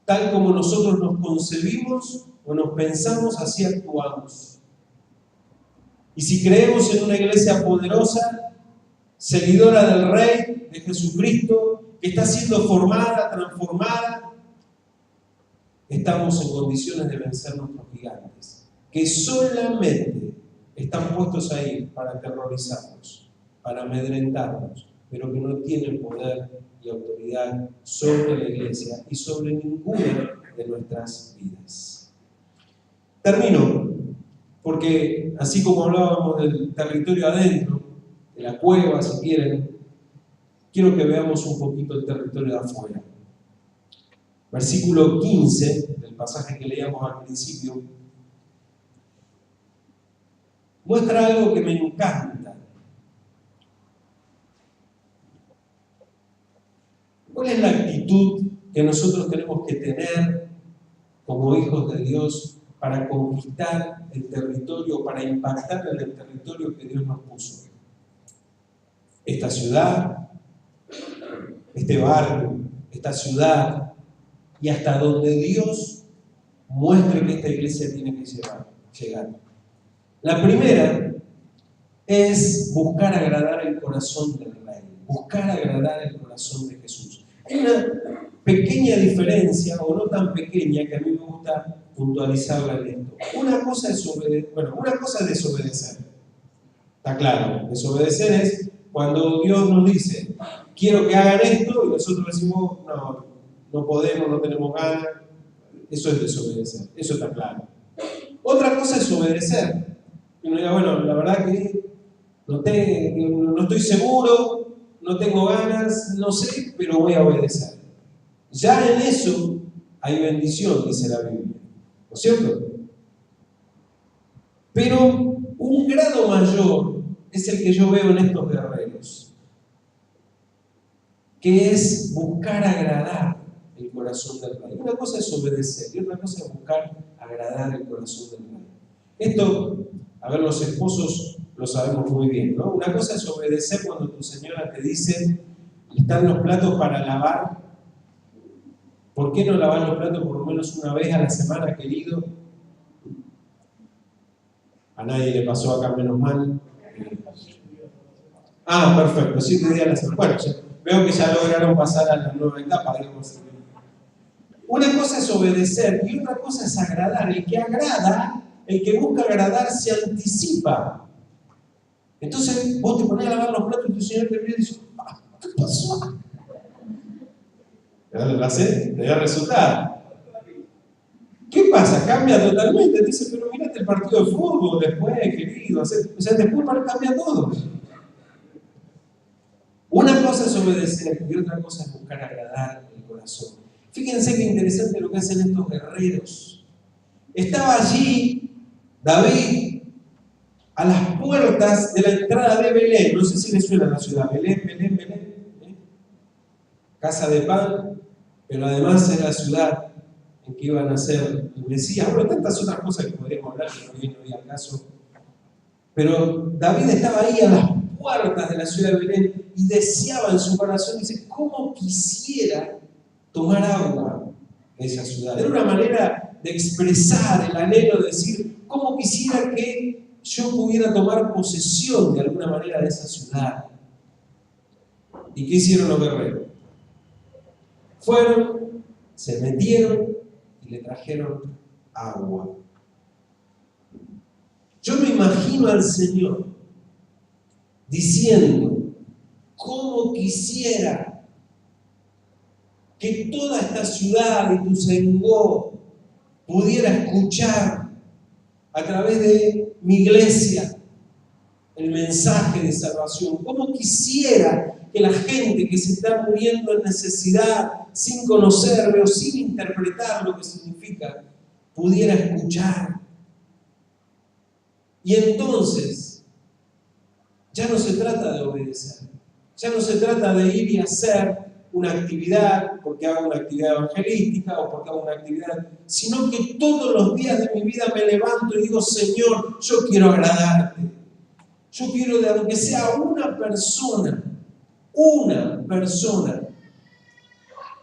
Tal como nosotros nos concebimos o nos pensamos, así actuamos. Y si creemos en una iglesia poderosa, seguidora del Rey, de Jesucristo, que está siendo formada, transformada, estamos en condiciones de vencer nuestros gigantes, que solamente están puestos ahí para aterrorizarnos, para amedrentarnos, pero que no tienen poder y autoridad sobre la iglesia y sobre ninguna de nuestras vidas. Termino, porque así como hablábamos del territorio adentro, de la cueva, si quieren, quiero que veamos un poquito el territorio de afuera. Versículo 15 del pasaje que leíamos al principio, muestra algo que me encanta. ¿Cuál es la actitud que nosotros tenemos que tener como hijos de Dios para conquistar el territorio, para impactar en el territorio que Dios nos puso? Esta ciudad, este barrio, esta ciudad, y hasta donde Dios muestre que esta iglesia tiene que llegar. La primera es buscar agradar el corazón del Rey, buscar agradar el corazón de Jesús. Hay una pequeña diferencia, o no tan pequeña, que a mí me gusta puntualizarla en esto. Una cosa es desobedecer. Está claro, desobedecer es cuando Dios nos dice, quiero que hagan esto, y nosotros decimos, no podemos, no tenemos ganas. Eso es desobedecer, eso está claro. Otra cosa es obedecer. Y uno diga, bueno, la verdad que no estoy seguro, no tengo ganas, no sé, pero voy a obedecer. Ya en eso hay bendición, dice la Biblia, ¿no es cierto? Pero un grado mayor es el que yo veo en estos guerreros, que es buscar agradar el corazón del Rey. Una cosa es obedecer y otra cosa es buscar agradar el corazón del Rey. Esto, a ver, los esposos lo sabemos muy bien, ¿no? Una cosa es obedecer cuando tu señora te dice, están los platos para lavar, ¿por qué no lavar los platos por lo menos una vez a la semana, querido? A nadie le pasó acá, menos mal. Perfecto, 7 días a la semana. Bueno, veo que ya lograron pasar a la nueva etapa, digamos. Una cosa es obedecer y otra cosa es agradar. El que agrada, el que busca agradar, se anticipa. Entonces, vos te ponés a lavar los platos y tu señor te mira y dice, ¿qué pasó? La sé, te da resultado. ¿Qué pasa? Cambia totalmente. Te dice, pero mirate el partido de fútbol después, querido. O sea, después cambia todo. Una cosa es obedecer y otra cosa es buscar agradar el corazón. Fíjense qué interesante lo que hacen estos guerreros. Estaba allí David a las puertas de la entrada de Belén. No sé si les suena la ciudad. Belén. Casa de pan, pero además es la ciudad en que iban a ser el Mesías. Bueno, tantas otras cosas que podríamos hablar, que no viene al caso. Pero David estaba ahí a las puertas de la ciudad de Belén y deseaba en su corazón, dice, ¿cómo quisiera tomar agua de esa ciudad? Era una manera de expresar el anhelo, de decir, ¿cómo quisiera que yo pudiera tomar posesión de alguna manera de esa ciudad? ¿Y qué hicieron los guerreros? Fueron, se metieron y le trajeron agua. Yo me imagino al Señor diciendo, ¿cómo quisiera que toda esta ciudad de Ituzaingó pudiera escuchar a través de mi iglesia el mensaje de salvación? ¿Cómo quisiera que la gente que se está muriendo en necesidad, sin conocerme o sin interpretar lo que significa, pudiera escuchar? Y entonces, ya no se trata de obedecer, ya no se trata de ir y hacer una actividad porque hago una actividad evangelística o porque hago una actividad, sino que todos los días de mi vida me levanto y digo, Señor, yo quiero agradarte. Yo quiero, de aunque sea una persona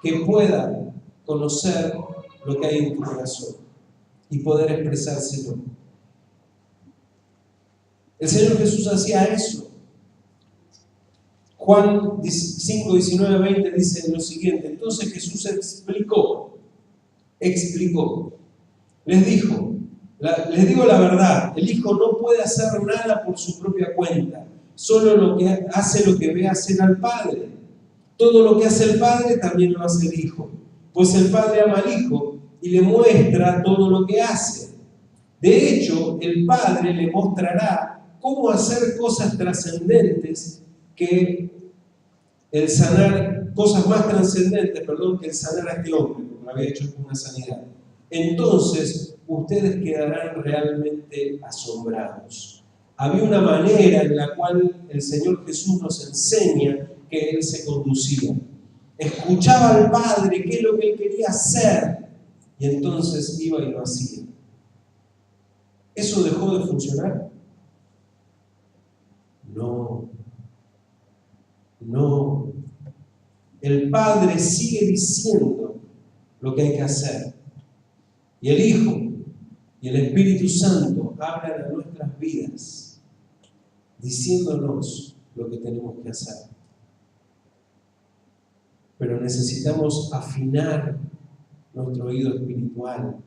que pueda conocer lo que hay en tu corazón y poder expresárselo. El Señor Jesús hacía eso. Juan 5, 19, 20 dice lo siguiente. Entonces Jesús explicó. Les dijo, les digo la verdad, el Hijo no puede hacer nada por su propia cuenta, solo hace lo que ve hacer al Padre. Todo lo que hace el Padre también lo hace el Hijo, pues el Padre ama al Hijo y le muestra todo lo que hace. De hecho, el Padre le mostrará cómo hacer cosas trascendentes que el sanar, cosas más trascendentes, que el sanar a este hombre, porque lo había hecho con una sanidad. Entonces, ustedes quedarán realmente asombrados. Había una manera en la cual el Señor Jesús nos enseña que Él se conducía. Escuchaba al Padre qué es lo que Él quería hacer y entonces iba y lo hacía. ¿Eso dejó de funcionar? No. No. El Padre sigue diciendo lo que hay que hacer. Y el Hijo y el Espíritu Santo hablan a nuestras vidas, diciéndonos lo que tenemos que hacer. Pero necesitamos afinar nuestro oído espiritual,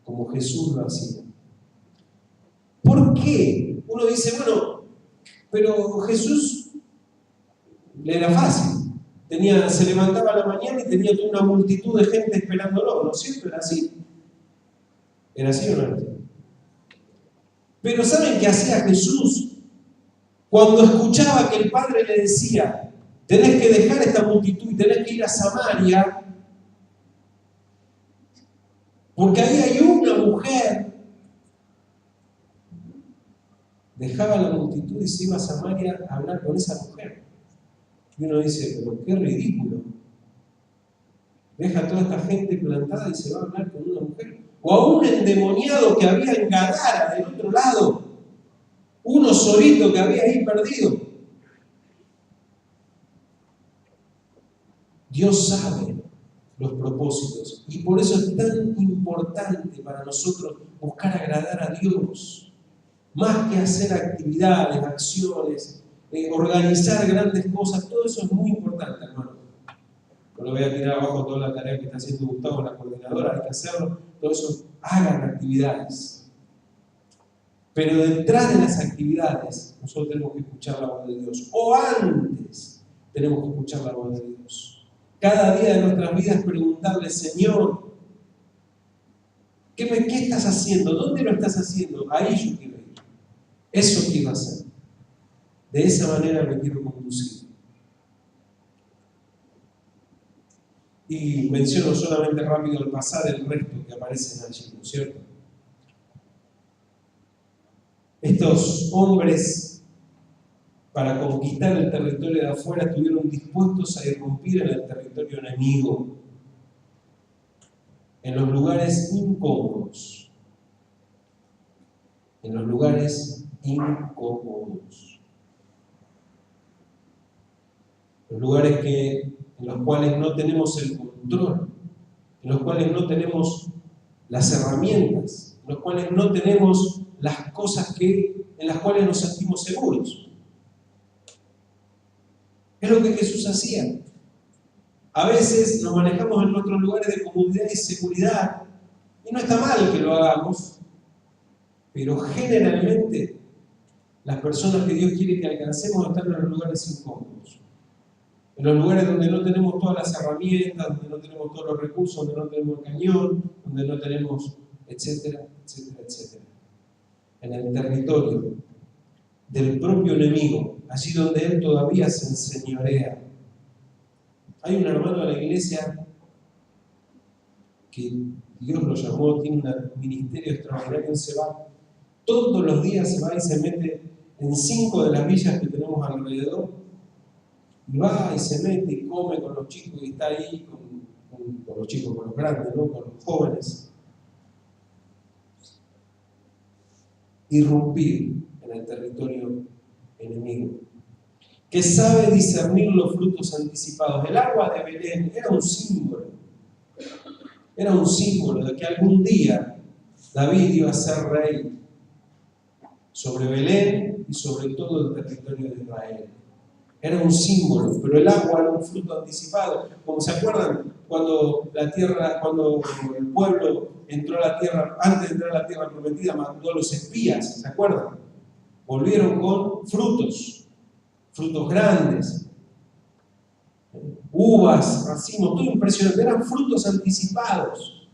como Jesús lo hacía. ¿Por qué? Uno dice, bueno, pero Jesús le era fácil. Se levantaba a la mañana y tenía toda una multitud de gente esperándolo, ¿no es cierto? ¿Era así? ¿Era así o no era así? Pero ¿saben qué hacía Jesús? Cuando escuchaba que el Padre le decía, tenés que dejar esta multitud y tenés que ir a Samaria, porque ahí hay una mujer. Dejaba la multitud y se iba a Samaria a hablar con esa mujer. Y uno dice, pero qué ridículo. Deja a toda esta gente plantada y se va a hablar con una mujer. O a un endemoniado que había en Gadara, del otro lado. Uno solito que había ahí perdido. Dios sabe los propósitos. Y por eso es tan importante para nosotros buscar agradar a Dios. Más que hacer actividades, acciones, organizar grandes cosas, todo eso es muy importante, hermano. No lo voy a tirar abajo toda la tarea que está haciendo Gustavo, la coordinadora, hay que hacerlo. Todo eso, hagan actividades. Pero detrás de las actividades, nosotros tenemos que escuchar la voz de Dios. O antes, tenemos que escuchar la voz de Dios. Cada día de nuestras vidas preguntarle, Señor, ¿qué estás haciendo? ¿Dónde lo estás haciendo? Ahí yo quiero ir. Eso quiero hacer. De esa manera me quiero conducir. Y menciono solamente rápido al pasar el resto que aparecen allí, ¿no es cierto? Estos hombres, para conquistar el territorio de afuera, estuvieron dispuestos a irrumpir en el territorio enemigo, en los lugares incómodos. En los lugares incómodos. Los lugares en los cuales no tenemos el control, en los cuales no tenemos las herramientas, en los cuales no tenemos las cosas en las cuales nos sentimos seguros. Es lo que Jesús hacía. A veces nos manejamos en nuestros lugares de comodidad y seguridad, y no está mal que lo hagamos, pero generalmente las personas que Dios quiere que alcancemos están en los lugares incómodos. En los lugares donde no tenemos todas las herramientas, donde no tenemos todos los recursos, donde no tenemos el cañón, donde no tenemos, etcétera, etcétera, etcétera. En el territorio del propio enemigo, allí donde él todavía se enseñorea. Hay un hermano de la iglesia que Dios lo llamó, tiene un ministerio extraordinario, él se va, todos los días se va y se mete en 5 de las villas que tenemos alrededor, y va y se mete y come con los chicos y está ahí con los chicos, con los grandes, ¿no? Con los jóvenes. Irrumpir en el territorio enemigo. Que sabe discernir los frutos anticipados. El agua de Belén era un símbolo. Era un símbolo de que algún día David iba a ser rey sobre Belén y sobre todo el territorio de Israel. Era un símbolo, pero el agua era un fruto anticipado. Como se acuerdan, cuando el pueblo entró a la tierra, antes de entrar a la tierra prometida, mandó a los espías, ¿se acuerdan? Volvieron con frutos grandes, uvas, racimos, todo impresionante, eran frutos anticipados.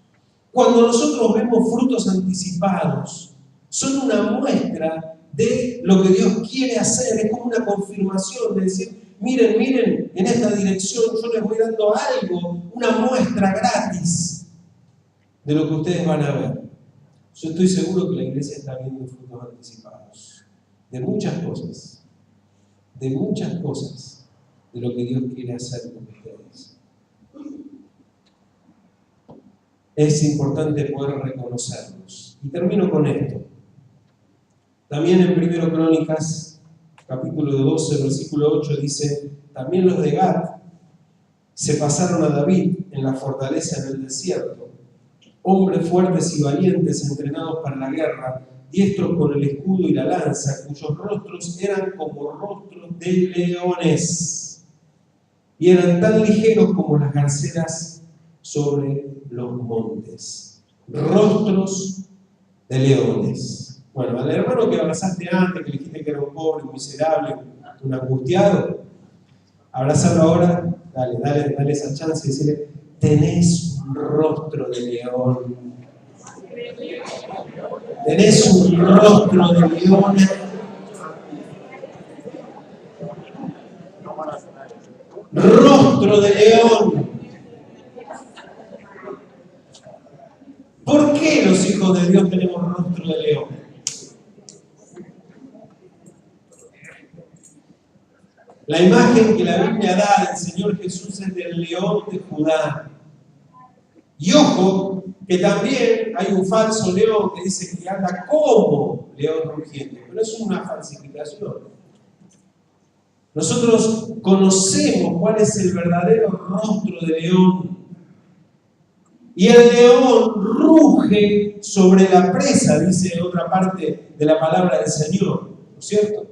Cuando nosotros vemos frutos anticipados, son una muestra de lo que Dios quiere hacer, es como una confirmación de decir, miren, en esta dirección yo les voy dando algo, una muestra gratis de lo que ustedes van a ver. Yo estoy seguro que la iglesia está viendo frutos anticipados. de muchas cosas, de lo que Dios quiere hacer con ustedes. Es importante poder reconocerlos. Y termino con esto. También en 1 Crónicas, capítulo 12, versículo 8, dice: también los de Gad se pasaron a David en la fortaleza en el desierto, hombres fuertes y valientes, entrenados para la guerra, diestros con el escudo y la lanza, cuyos rostros eran como rostros de leones, y eran tan ligeros como las garceras sobre los montes. Rostros de leones. Bueno, al hermano que abrazaste antes, que le dijiste que era un pobre, un miserable, un angustiado, abrazarlo ahora, dale esa chance y decirle: tenés un rostro de león. Tenés un rostro de león. Rostro de león. ¿Por qué los hijos de Dios tenemos rostro de león? La imagen que la Biblia da del Señor Jesús es del león de Judá. Y ojo, que también hay un falso león que dice que anda como león rugiente, pero es una falsificación. Nosotros conocemos cuál es el verdadero rostro de león. Y el león ruge sobre la presa, dice otra parte de la palabra del Señor, ¿no es cierto?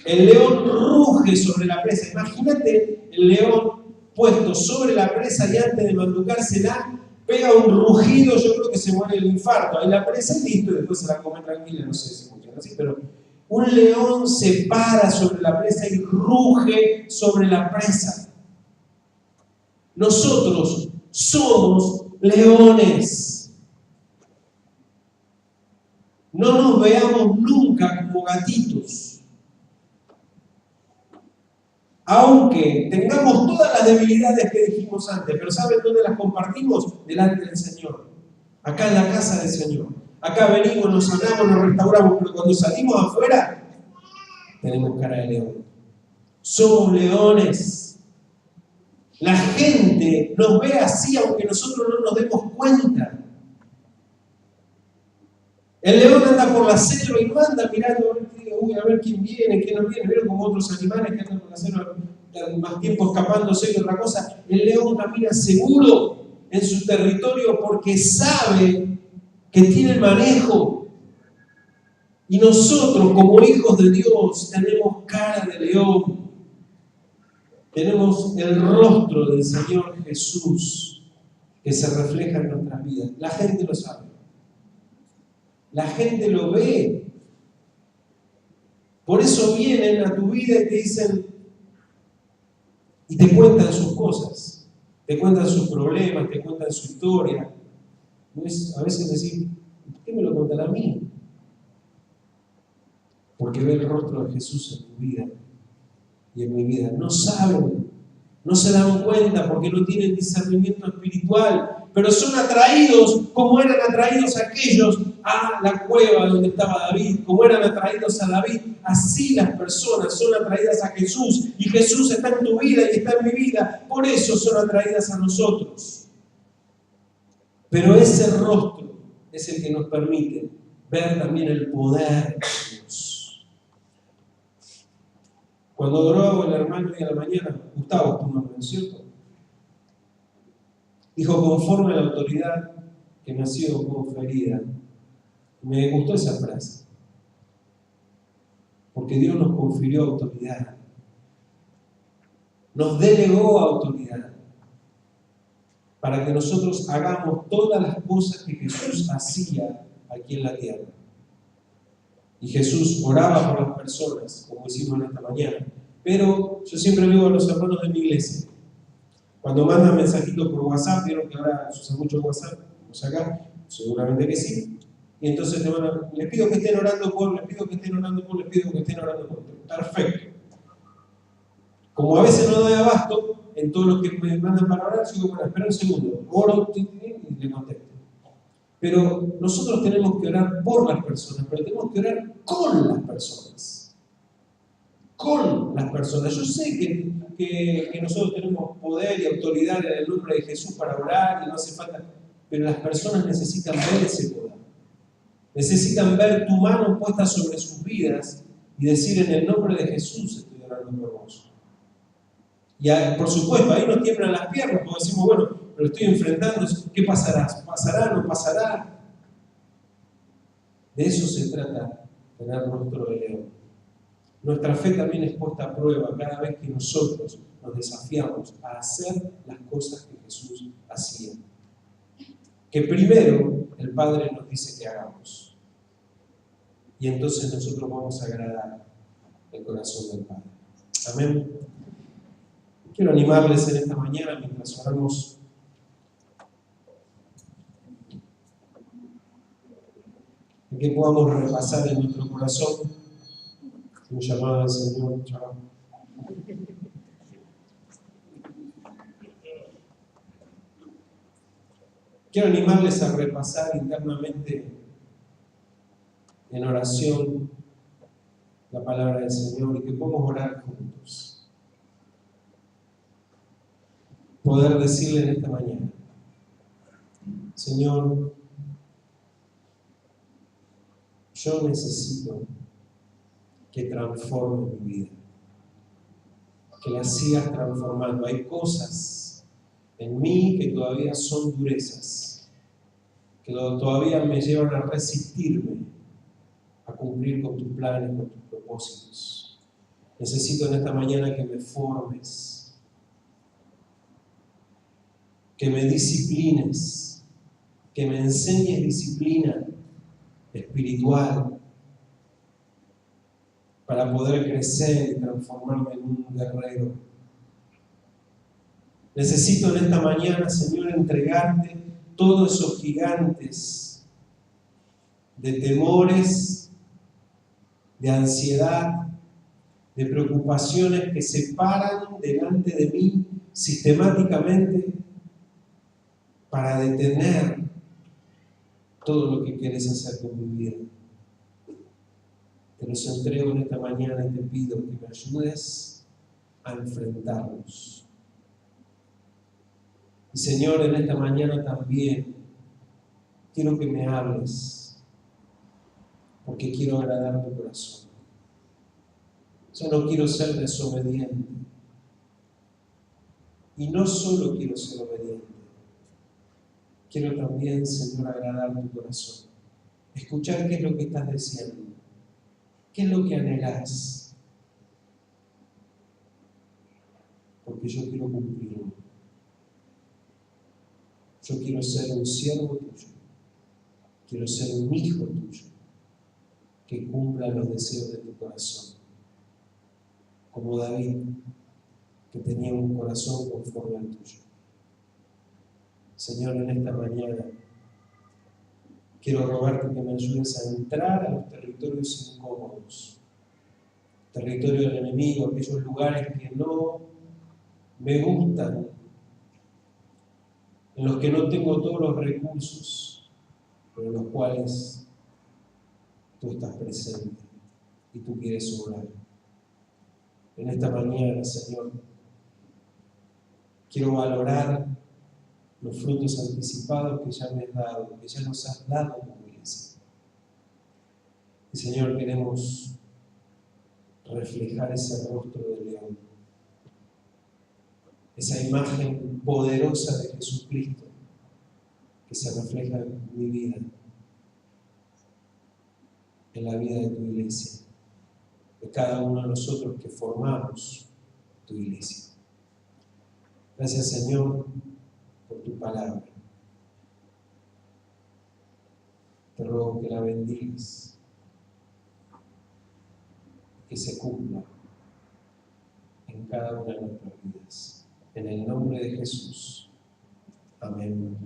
El león ruge sobre la presa. Imagínate el león puesto sobre la presa y antes de manducársela pega un rugido, yo creo que se muere el infarto. Ahí la presa y listo, y después se la come tranquila, no sé si funciona así, pero un león se para sobre la presa y ruge sobre la presa. Nosotros somos leones. No nos veamos nunca como gatitos. Aunque tengamos todas las debilidades que dijimos antes, pero ¿saben dónde las compartimos? Delante del Señor. Acá en la casa del Señor. Acá venimos, nos sanamos, nos restauramos, pero cuando salimos afuera, tenemos cara de león. Somos leones. La gente nos ve así, aunque nosotros no nos demos cuenta. El león anda por la selva y no anda mirando, a ver quién viene, quién no viene. Vieron como otros animales que andan por la selva más tiempo escapándose que otra cosa. El león camina seguro en su territorio porque sabe que tiene el manejo. Y nosotros, como hijos de Dios, tenemos cara de león. Tenemos el rostro del Señor Jesús que se refleja en nuestras vidas. La gente lo sabe. La gente lo ve. Por eso vienen a tu vida y te dicen, y te cuentan sus cosas, te cuentan sus problemas, te cuentan su historia. A veces decir, ¿por qué me lo contan a mí? Porque ve el rostro de Jesús en tu vida y en mi vida. No saben, no se dan cuenta porque no tienen discernimiento espiritual, pero son atraídos como eran atraídos aquellos a la cueva donde estaba David, como eran atraídos a David. Así las personas son atraídas a Jesús, y Jesús está en tu vida y está en mi vida, por eso son atraídas a nosotros. Pero ese rostro es el que nos permite ver también el poder de Dios. Cuando adoraba el hermano hoy a la mañana, Gustavo, tu nombre, ¿no es cierto? Dijo, conforme a la autoridad que me ha sido conferida. Me gustó esa frase. Porque Dios nos confirió autoridad. Nos delegó autoridad. Para que nosotros hagamos todas las cosas que Jesús hacía aquí en la tierra. Y Jesús oraba por las personas, como hicimos en esta mañana. Pero yo siempre le digo a los hermanos de mi iglesia, cuando mandan mensajitos por WhatsApp, vieron que ahora se usa mucho WhatsApp, vamos acá, seguramente que sí, y entonces les pido que estén orando por, les pido que estén orando por, les pido que estén orando por. Perfecto. Como a veces no doy abasto en todo lo que me mandan para orar, sigo con espera un segundo, oro y le contesto. Pero nosotros tenemos que orar por las personas, pero tenemos que orar con las personas. con las personas. Yo sé que nosotros tenemos poder y autoridad en el nombre de Jesús para orar y no hace falta, pero las personas necesitan ver ese poder. Necesitan ver tu mano puesta sobre sus vidas y decir: en el nombre de Jesús estoy orando por vos. Y por supuesto, ahí nos tiemblan las piernas, porque decimos: bueno, pero estoy enfrentando, ¿qué pasará? ¿Pasará? ¿No pasará? De eso se trata, tener rostro de león. Nuestra fe también es puesta a prueba cada vez que nosotros nos desafiamos a hacer las cosas que Jesús hacía. Que primero el Padre nos dice que hagamos. Y entonces nosotros vamos a agradar el corazón del Padre. Amén. Quiero animarles en esta mañana mientras oramos. En que podamos repasar en nuestro corazón un llamado al Señor. Chao. Quiero animarles a repasar internamente en oración la palabra del Señor y que podamos orar juntos. Poder decirle en esta mañana: Señor, yo necesito que transforme mi vida, que la sigas transformando. Hay cosas en mí que todavía son durezas, que todavía me llevan a resistirme a cumplir con tus planes, con tus propósitos. Necesito en esta mañana que me formes, que me disciplines, que me enseñes disciplina espiritual para poder crecer y transformarme en un guerrero. Necesito en esta mañana, Señor, entregarte todos esos gigantes de temores, de ansiedad, de preocupaciones que se paran delante de mí sistemáticamente para detener todo lo que quieres hacer con mi vida. Te los entrego en esta mañana y te pido que me ayudes a enfrentarlos. Y Señor, en esta mañana también quiero que me hables, porque quiero agradar tu corazón. Yo no quiero ser desobediente. Y no solo quiero ser obediente, quiero también, Señor, agradar tu corazón. Escuchar qué es lo que estás diciendo, qué es lo que anhelás, porque yo quiero cumplirlo. Yo quiero ser un siervo tuyo, quiero ser un hijo tuyo, que cumpla los deseos de tu corazón, como David, que tenía un corazón conforme al tuyo. Señor, en esta mañana quiero rogarte que me ayudes a entrar a los territorios incómodos, territorio del enemigo, aquellos lugares que no me gustan, en los que no tengo todos los recursos, pero en los cuales tú estás presente y tú quieres obrar. En esta mañana, Señor, quiero valorar los frutos anticipados que ya me has dado, que ya nos has dado como iglesia. Y Señor, queremos reflejar ese rostro de león, esa imagen poderosa de Jesucristo que se refleja en mi vida, en la vida de tu iglesia, de cada uno de nosotros que formamos tu iglesia. Gracias, Señor, por tu palabra. Te ruego que la bendigas, que se cumpla en cada una de nuestras vidas. En el nombre de Jesús. Amén.